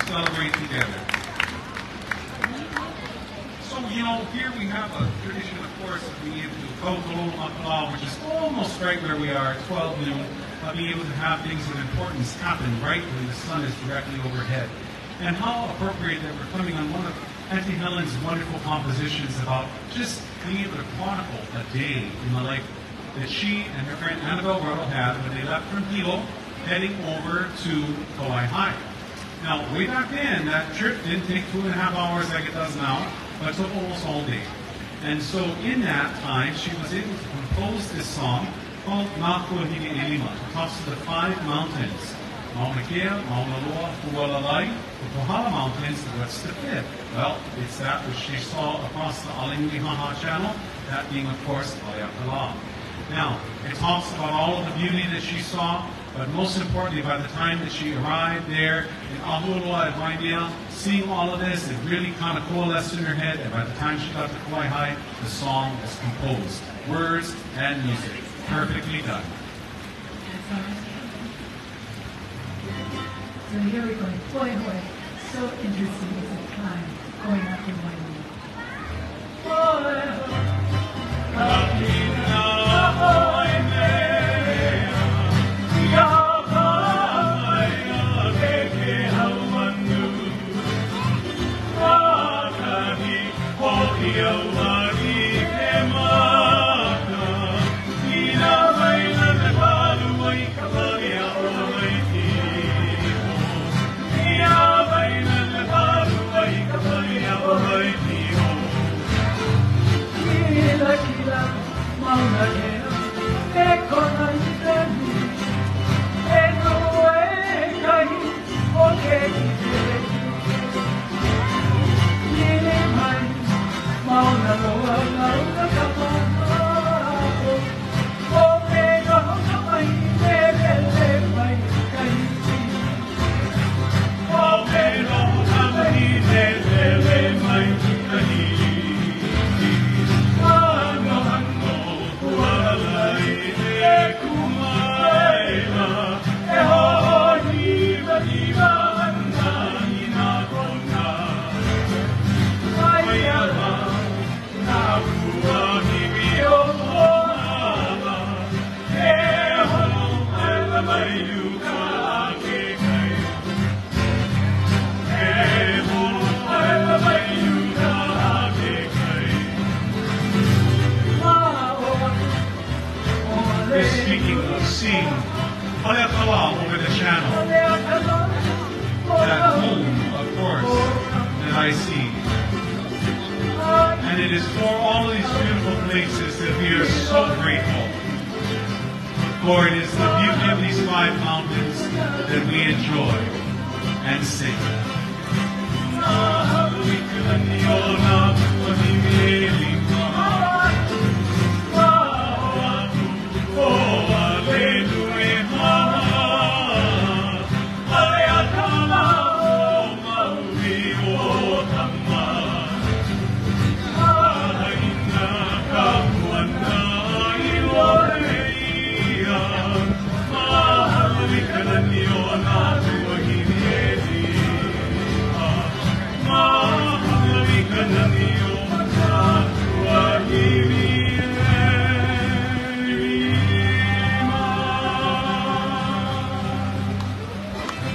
celebrate together. So, here we have a tradition, of course, of being able to go to Aloha, which is almost right where we are at 12 noon, being able to have things of importance happen right when the sun is directly overhead. And how appropriate that we're coming on one of Auntie Helen's wonderful compositions about just being able to chronicle a day in the life that she and her friend Annabelle Ruddle had when they left from Hilo, heading over to Kauai High. Now, way back then, that trip didn't take 2.5 hours like it does now, but it took almost all day. And so in that time, she was able to compose this song called Naluhoe. It talks to the 5 mountains. Mauna Kea, Mauna Loa, Hualalai, the Kohala Mountains. What's the 5th? Well, it's that which she saw across the Alingwihaha Channel, that being, of course, Aloha. Now, it talks about all of the beauty that she saw, but most importantly, by the time that she arrived there in Ahulua at Waimea, seeing all of this, it really kind of coalesced in her head, and by the time she got to Kauai High, the song was composed. Words and music. Perfectly done. So here we go. Hoi hoi. So interesting is the time going up in Waimea. Hoi Speaking of seeing Aloha over the channel, that home, of course, that I see. And it is for all these beautiful places that we are so grateful. For it is the beauty of these 5 mountains that we enjoy and sing.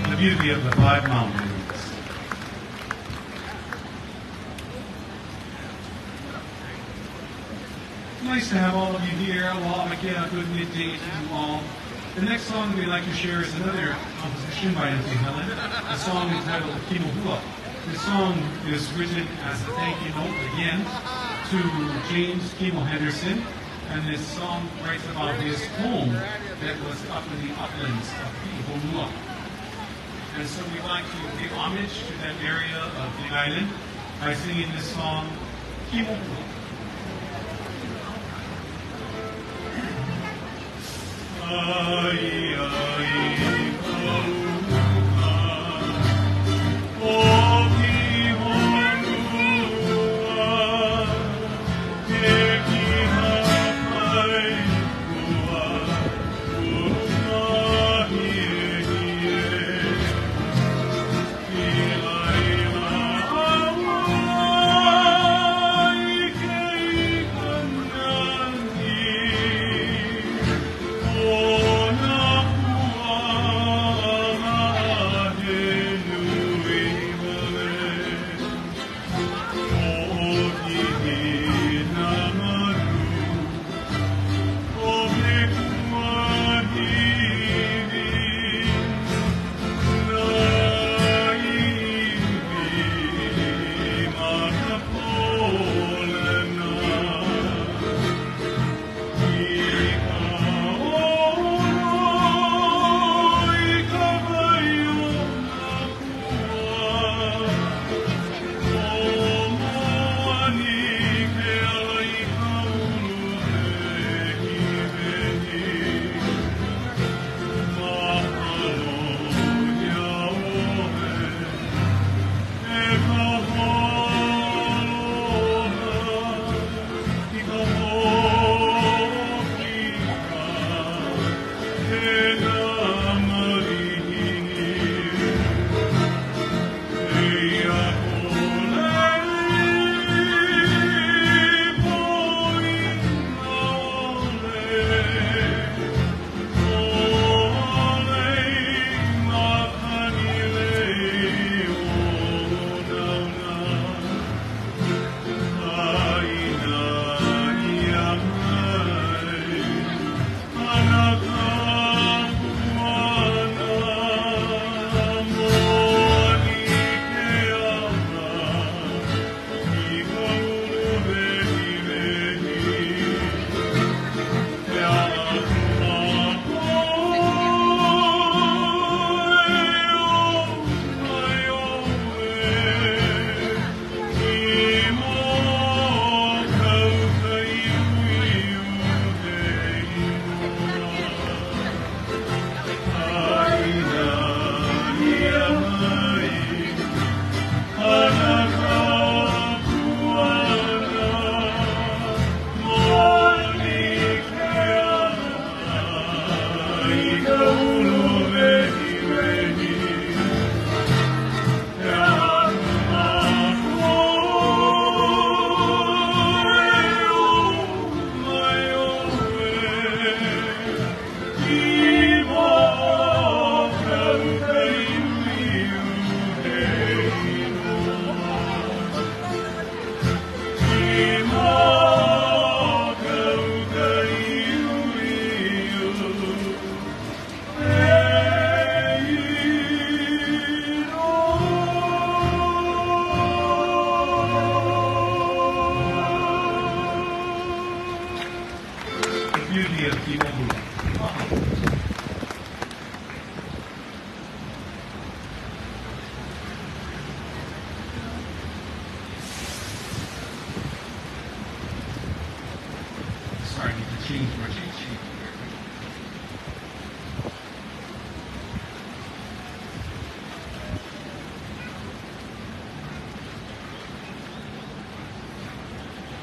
The beauty of the 5 mountains. Nice to have all of you here. Aloha, Makea, good midday to you all. The next song we'd like to share is another composition by Auntie Helen, a song entitled Kimohua. This song is written as a thank you note again to James Kimo Henderson, and this song writes about his home that was up in the uplands of Kihonua. And so we'd like to pay homage to that area of the island by singing this song, Kimohua. Ai, ai,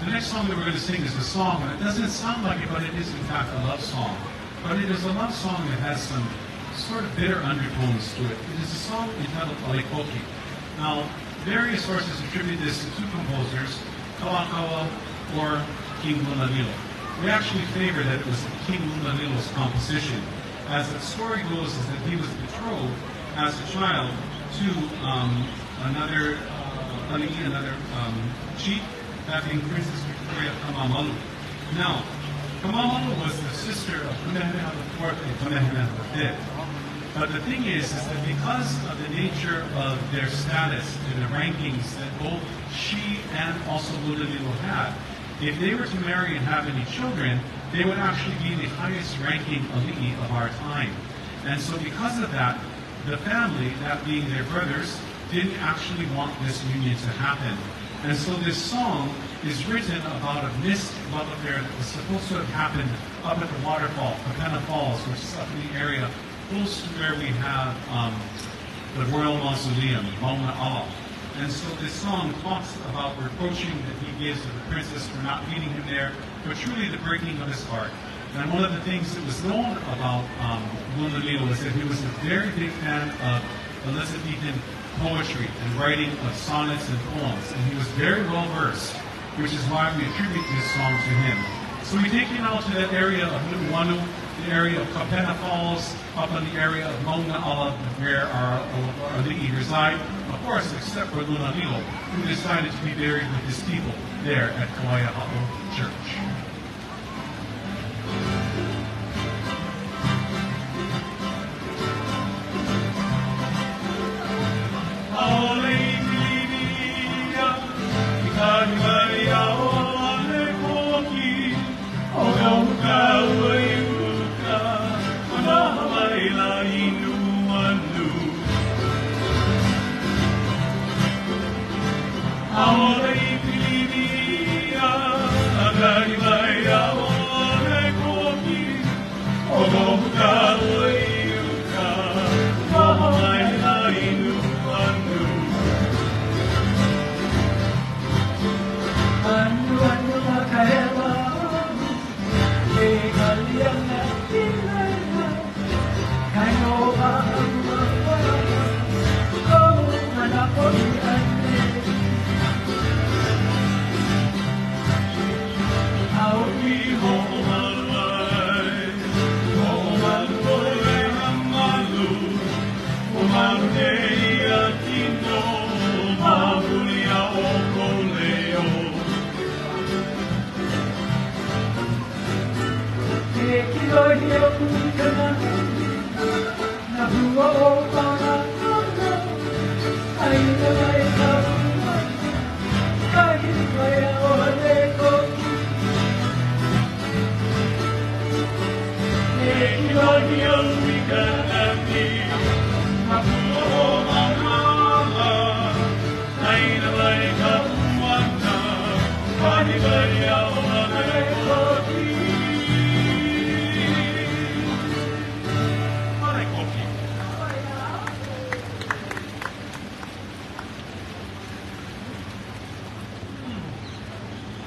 The next song that we're going to sing is a song, and it doesn't sound like it, but it is in fact a love song. But it is a love song that has some sort of bitter undertones to it. It is a song entitled Alekoki. Now, various sources attribute this to two composers, Kalakaua or King Lunanilo. We actually favor that it was King Lunanilo's composition, as the story goes is that he was betrothed as a child to another chief, that being Princess Victoria Kamamalu. Now, Kamamalu was the sister of Kamehameha IV and Kamehameha V. But the thing is that because of the nature of their status and the rankings that both she and also Lunanilo had, if they were to marry and have any children, they would actually be the highest ranking ali'i of our time. And so because of that, the family, that being their brothers, didn't actually want this union to happen. And so this song is written about a mystic love affair that was supposed to have happened up at the waterfall, Kapena Falls, which is up in the area close to where we have the Royal Mausoleum, Mauna Ala. And so this song talks about reproaching that he gives to the princess for not meeting him there, but truly the breaking of his heart. And one of the things that was known about Lunanilo is that he was a very big fan of Elizabethan poetry and writing of sonnets and poems, and he was very well versed, which is why we attribute this song to him. So we take you now to that area of Nu'uanu, the area of Kapena Falls, up in the area of Mauna Ala, where our ali'i reside, of course, except for Lunanilo, who decided to be buried with his people there at Kawaiaha'o Church.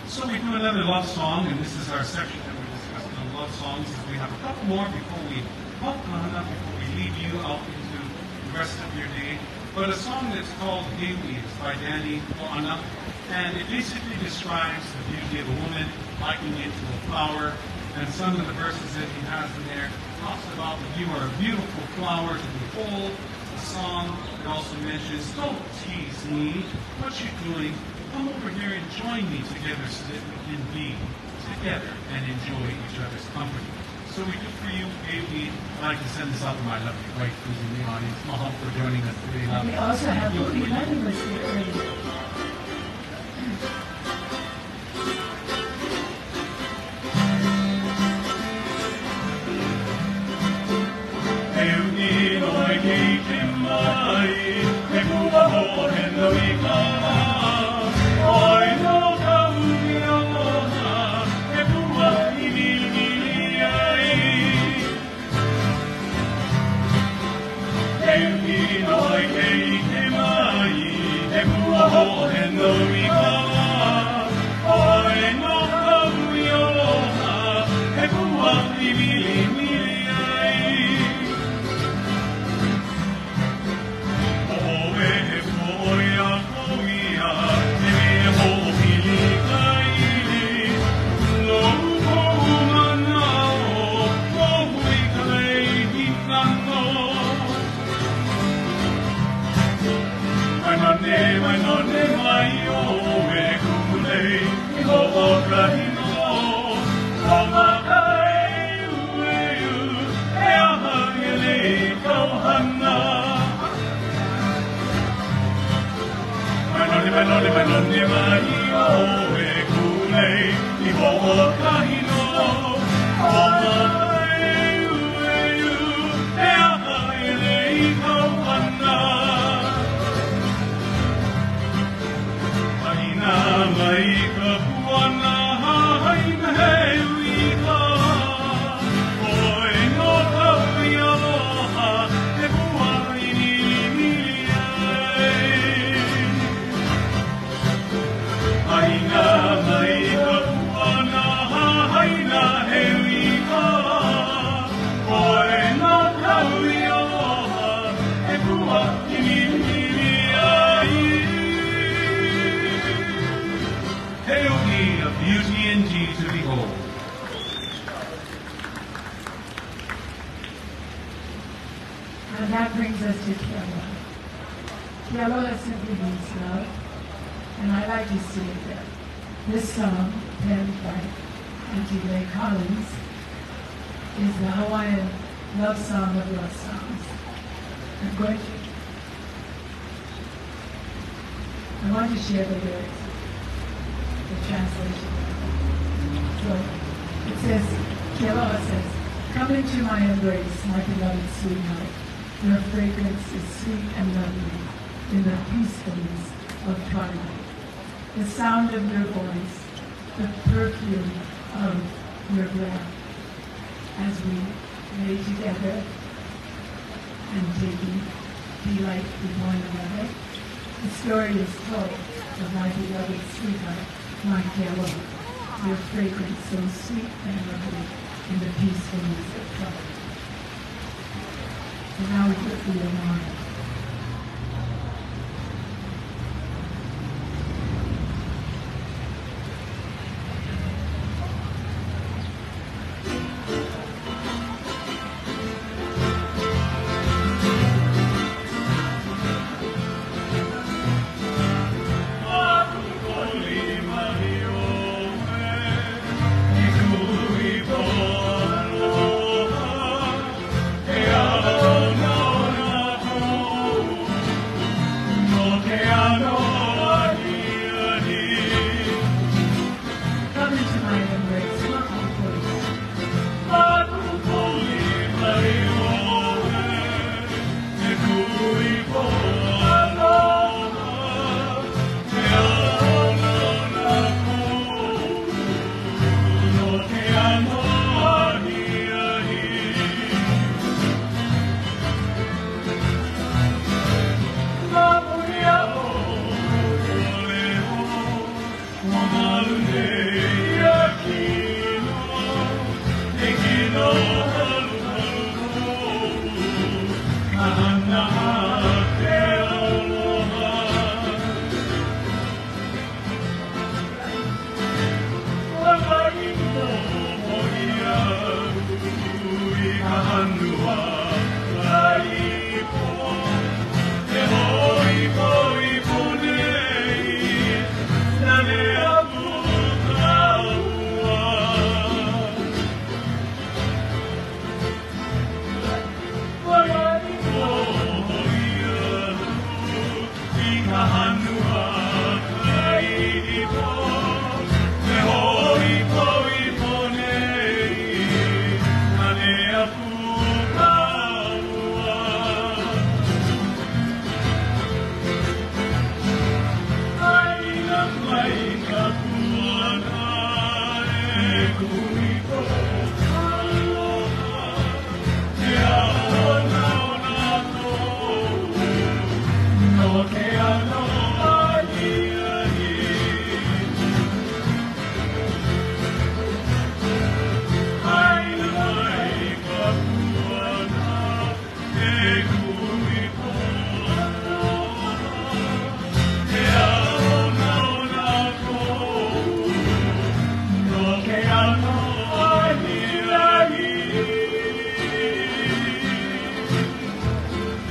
So we do another love song, and this is our section that we're discussing on love songs. We have a couple more before we leave you out into the rest of your day. But a song that's called Hey Leaves by Danny Moana, and it basically describes the beauty of a woman, likening it to a flower, and some of the verses that he has in there talks about that you are a beautiful flower to behold. The song it also mentions, don't tease me, what you doing? Come over here and join me together so that we can be together and enjoy each other's company. So we do for you, Baby. I'd like to send this out to my lovely wife who's in the audience. Mahalo for joining us today. We also have Ulilani was here earlier. Oh, And that brings us to Aloha. Aloha simply means love. And I like to say that this song, penned by Auntie Ray Collins, is the Hawaiian love song of love songs. I want to share the lyrics, the translation. So it says, Aloha says, "Come into my embrace, my beloved sweetheart. Your fragrance is sweet and lovely in the peacefulness of twilight. The sound of your voice, the perfume of your breath, as we lay together and taking delight with one another. The story is told of my beloved sweetheart, my Aloha, your fragrance so sweet and lovely in the peacefulness of twilight." So now we put the Aloha.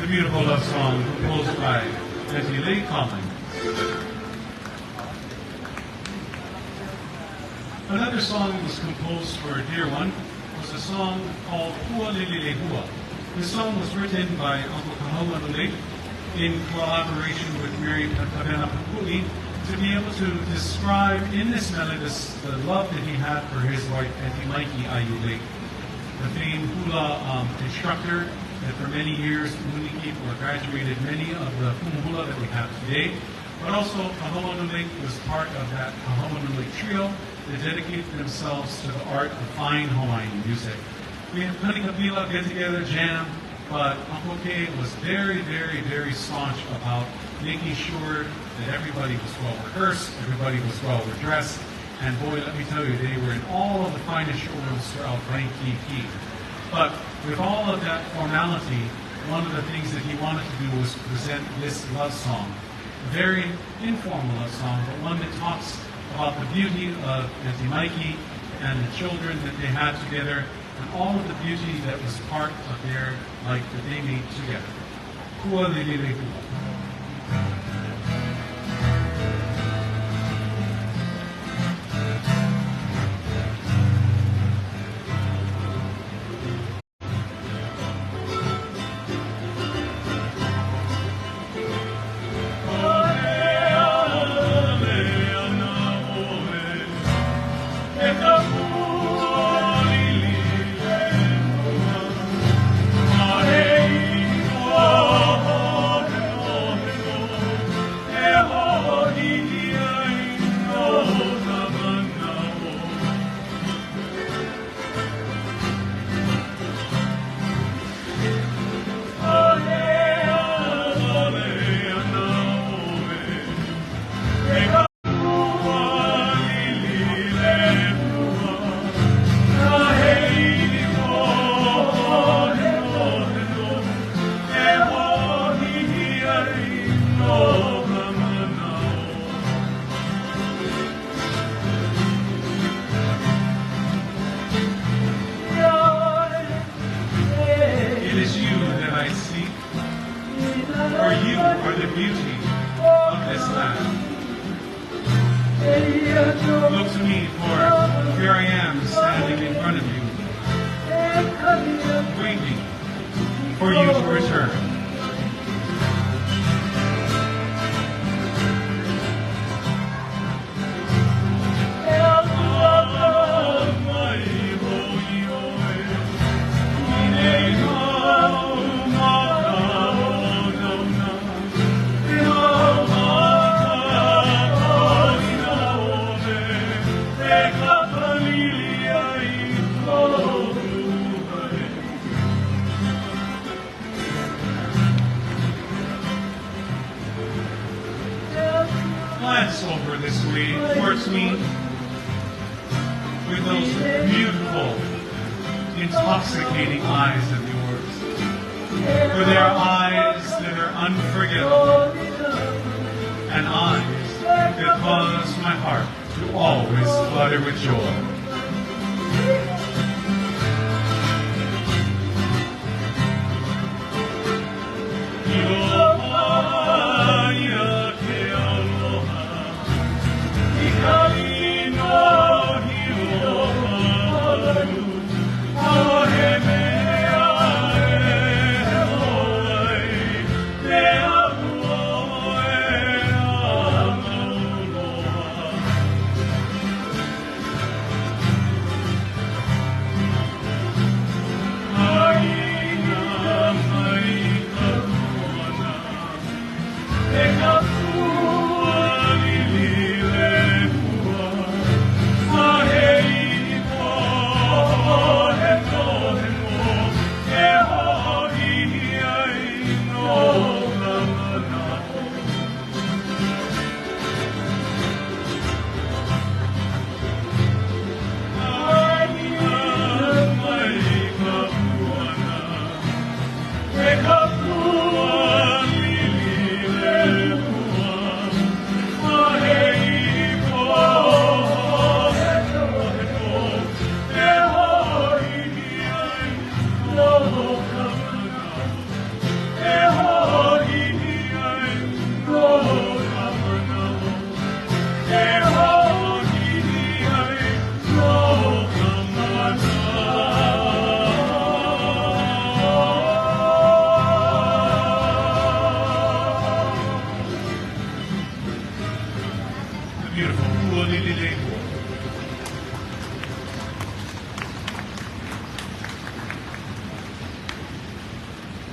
Beautiful love song composed by as he lay calling. Another song that was composed for a dear one was a song called Hua Lili Hua. This song was written by Uncle Kahawanule in collaboration with Mary Kabena Pukui to be able to describe in this melody the love that he had for his wife, Auntie Mikey Ayule, the famed hula instructor that for many years graduated many of the hula that we have today. But also, Kahawanule was part of that Kahawanule trio that dedicated themselves to the art of fine Hawaiian music. We had Kanikapila get together, jam, but Uncle K was very, very, very staunch about making sure that everybody was well rehearsed, everybody was well dressed, and boy, let me tell you, they were in all of the finest showrooms throughout Waikiki. But with all of that formality, one of the things that he wanted to do was present this love song. A very informal love song, but one that talks about the beauty of Auntie Mikey and the children that they had together, and all of the beauty that was part of their life that they made together. Hua Lili Hua. For you are the beauty of this land. Look to me, for here I am standing in front of you, waiting for you to return. Glance over this way towards me with those beautiful, intoxicating eyes of yours. For they are eyes that are unforgettable, and eyes that cause my heart to always flutter with joy. Beautiful.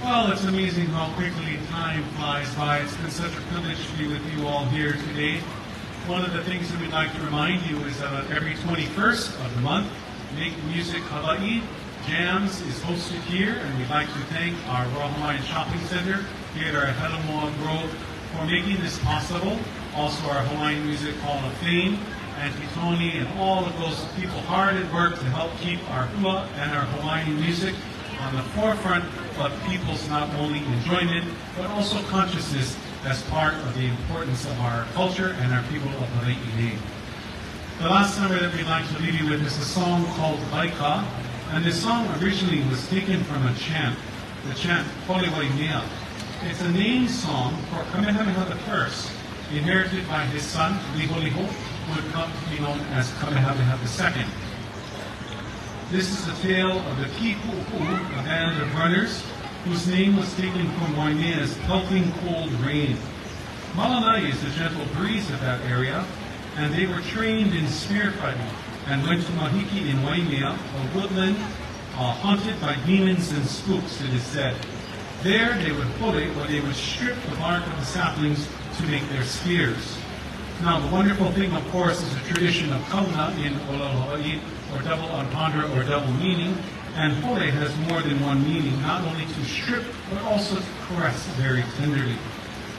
Well, it's amazing how quickly time flies by. It's been such a privilege to be with you all here today. One of the things that we'd like to remind you is that on every 21st of the month, Make Music Hawai'i Jamms is hosted here, and we'd like to thank our Royal Hawaiian Shopping Center here at our Aloha Grove for making this possible. Also our Hawaiian Music Hall of Fame, Auntie Tony, and all of those people hard at work to help keep our hua and our Hawaiian music on the forefront of people's not only enjoyment, but also consciousness as part of the importance of our culture and our people of Hawaii. The last number that we'd like to leave you with is a song called Laika, and this song originally was taken from a chant, the chant Hole Wainia. It's a name song for Kamehameha I, inherited by his son, Liho, who would come to be known as Kamehameha II. This is the tale of the Kipu'u, a band of runners, whose name was taken from Wainea's pelting cold rain. Malanai is the gentle breeze of that area, and they were trained in spear fighting and went to Mahiki in Waimea, a woodland haunted by demons and spooks, it is said. There they would pull it, where they would strip the bark of the saplings to make their spears. Now, the wonderful thing, of course, is a tradition of kauna in Aloha, or double entendre, or double meaning, and hole has more than one meaning, not only to strip, but also to caress very tenderly.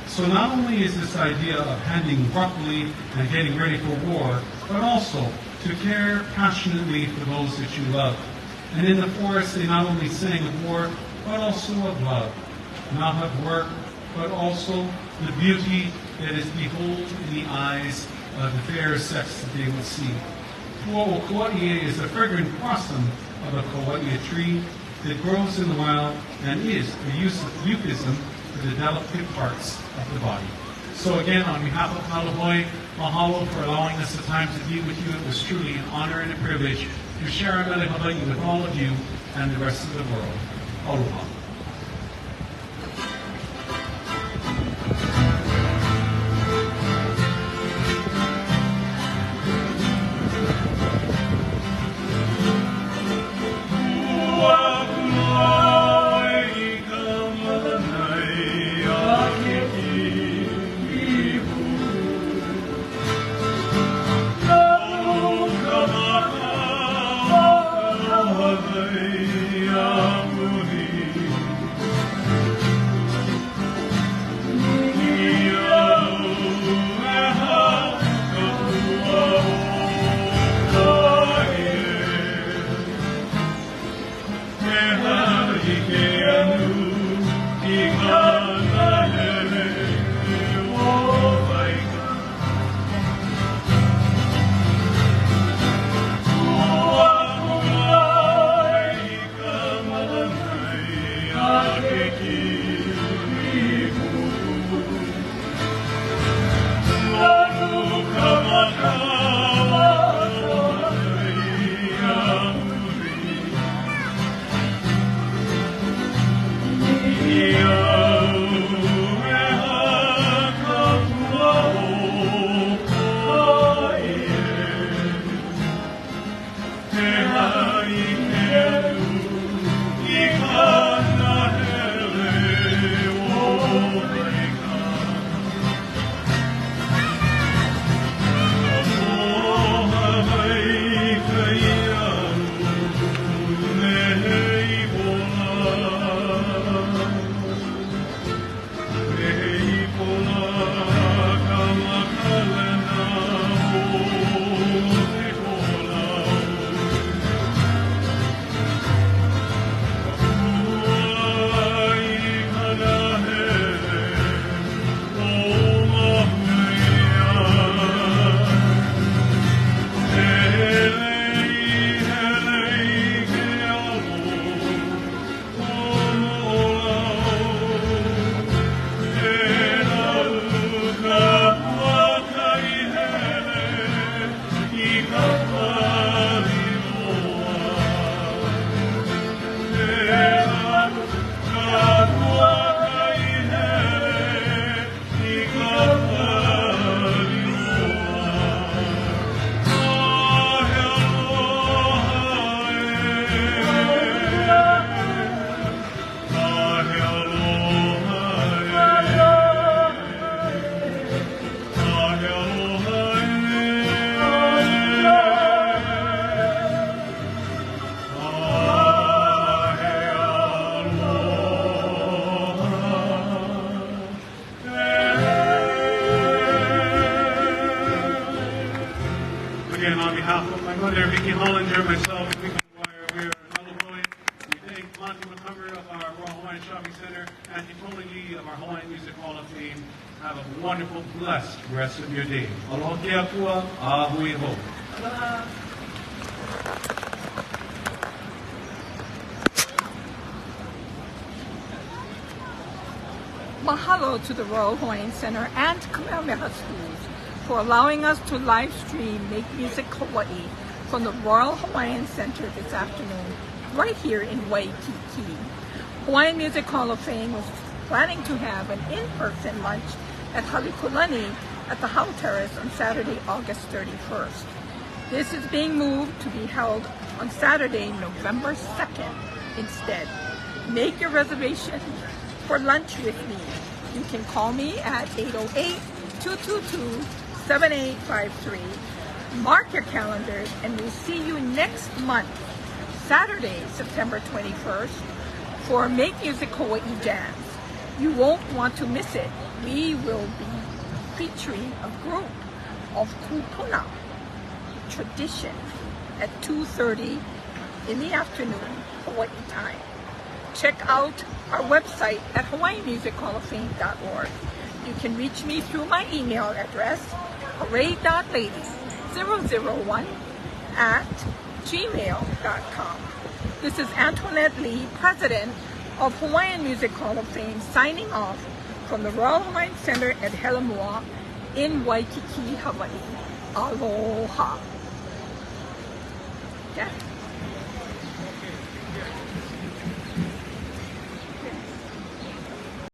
So not only is this idea of handing roughly and getting ready for war, but also to care passionately for those that you love. And in the forest, they not only sang of war, but also of love, not of work, but also the beauty that is behold in the eyes of the fair sex that they will see. Pu'o'okua'i'e is the fragrant blossom of a kaua'i'a tree that grows in the wild and is a euphemism for the delicate parts of the body. So again, on behalf of Naluhoe, mahalo for allowing us the time to be with you. It was truly an honor and a privilege to share our mele Hawaii with all of you and the rest of the world. Aloha. Amuni mother, Vicky Hollinger, myself, and Mika McGuire. We are Naluhoe. We thank Monty Montgomery of our Royal Hawaiian Shopping Center and Tony Lee of our Hawaiian Music Hall of Fame. Have a wonderful, blessed rest of your day. Aloha ke apua, ahui ho. Aloha. Mahalo to the Royal Hawaiian Center and Kamehameha Schools for allowing us to live stream Make Music Hawai'i from the Royal Hawaiian Center this afternoon, right here in Waikiki. Hawaiian Music Hall of Fame was planning to have an in-person lunch at Halekulani at the Hau Terrace on Saturday, August 31st. This is being moved to be held on Saturday, November 2nd instead. Make your reservation for lunch with me. You can call me at 808-222-7853. Mark your calendars and we'll see you next month, Saturday, September 21st, for Make Music Hawai'i Jamms. You won't want to miss it. We will be featuring a group of kupuna tradition at 2:30 in the afternoon, Hawaii time. Check out our website at hawaiianmusichallofame.org. You can reach me through my email address, hooray.lady001@gmail.com. This is Antoinette Lee, President of Hawaiian Music Hall of Fame, signing off from the Royal Hawaiian Center at Helamua in Waikiki, Hawaii. Aloha. Yeah.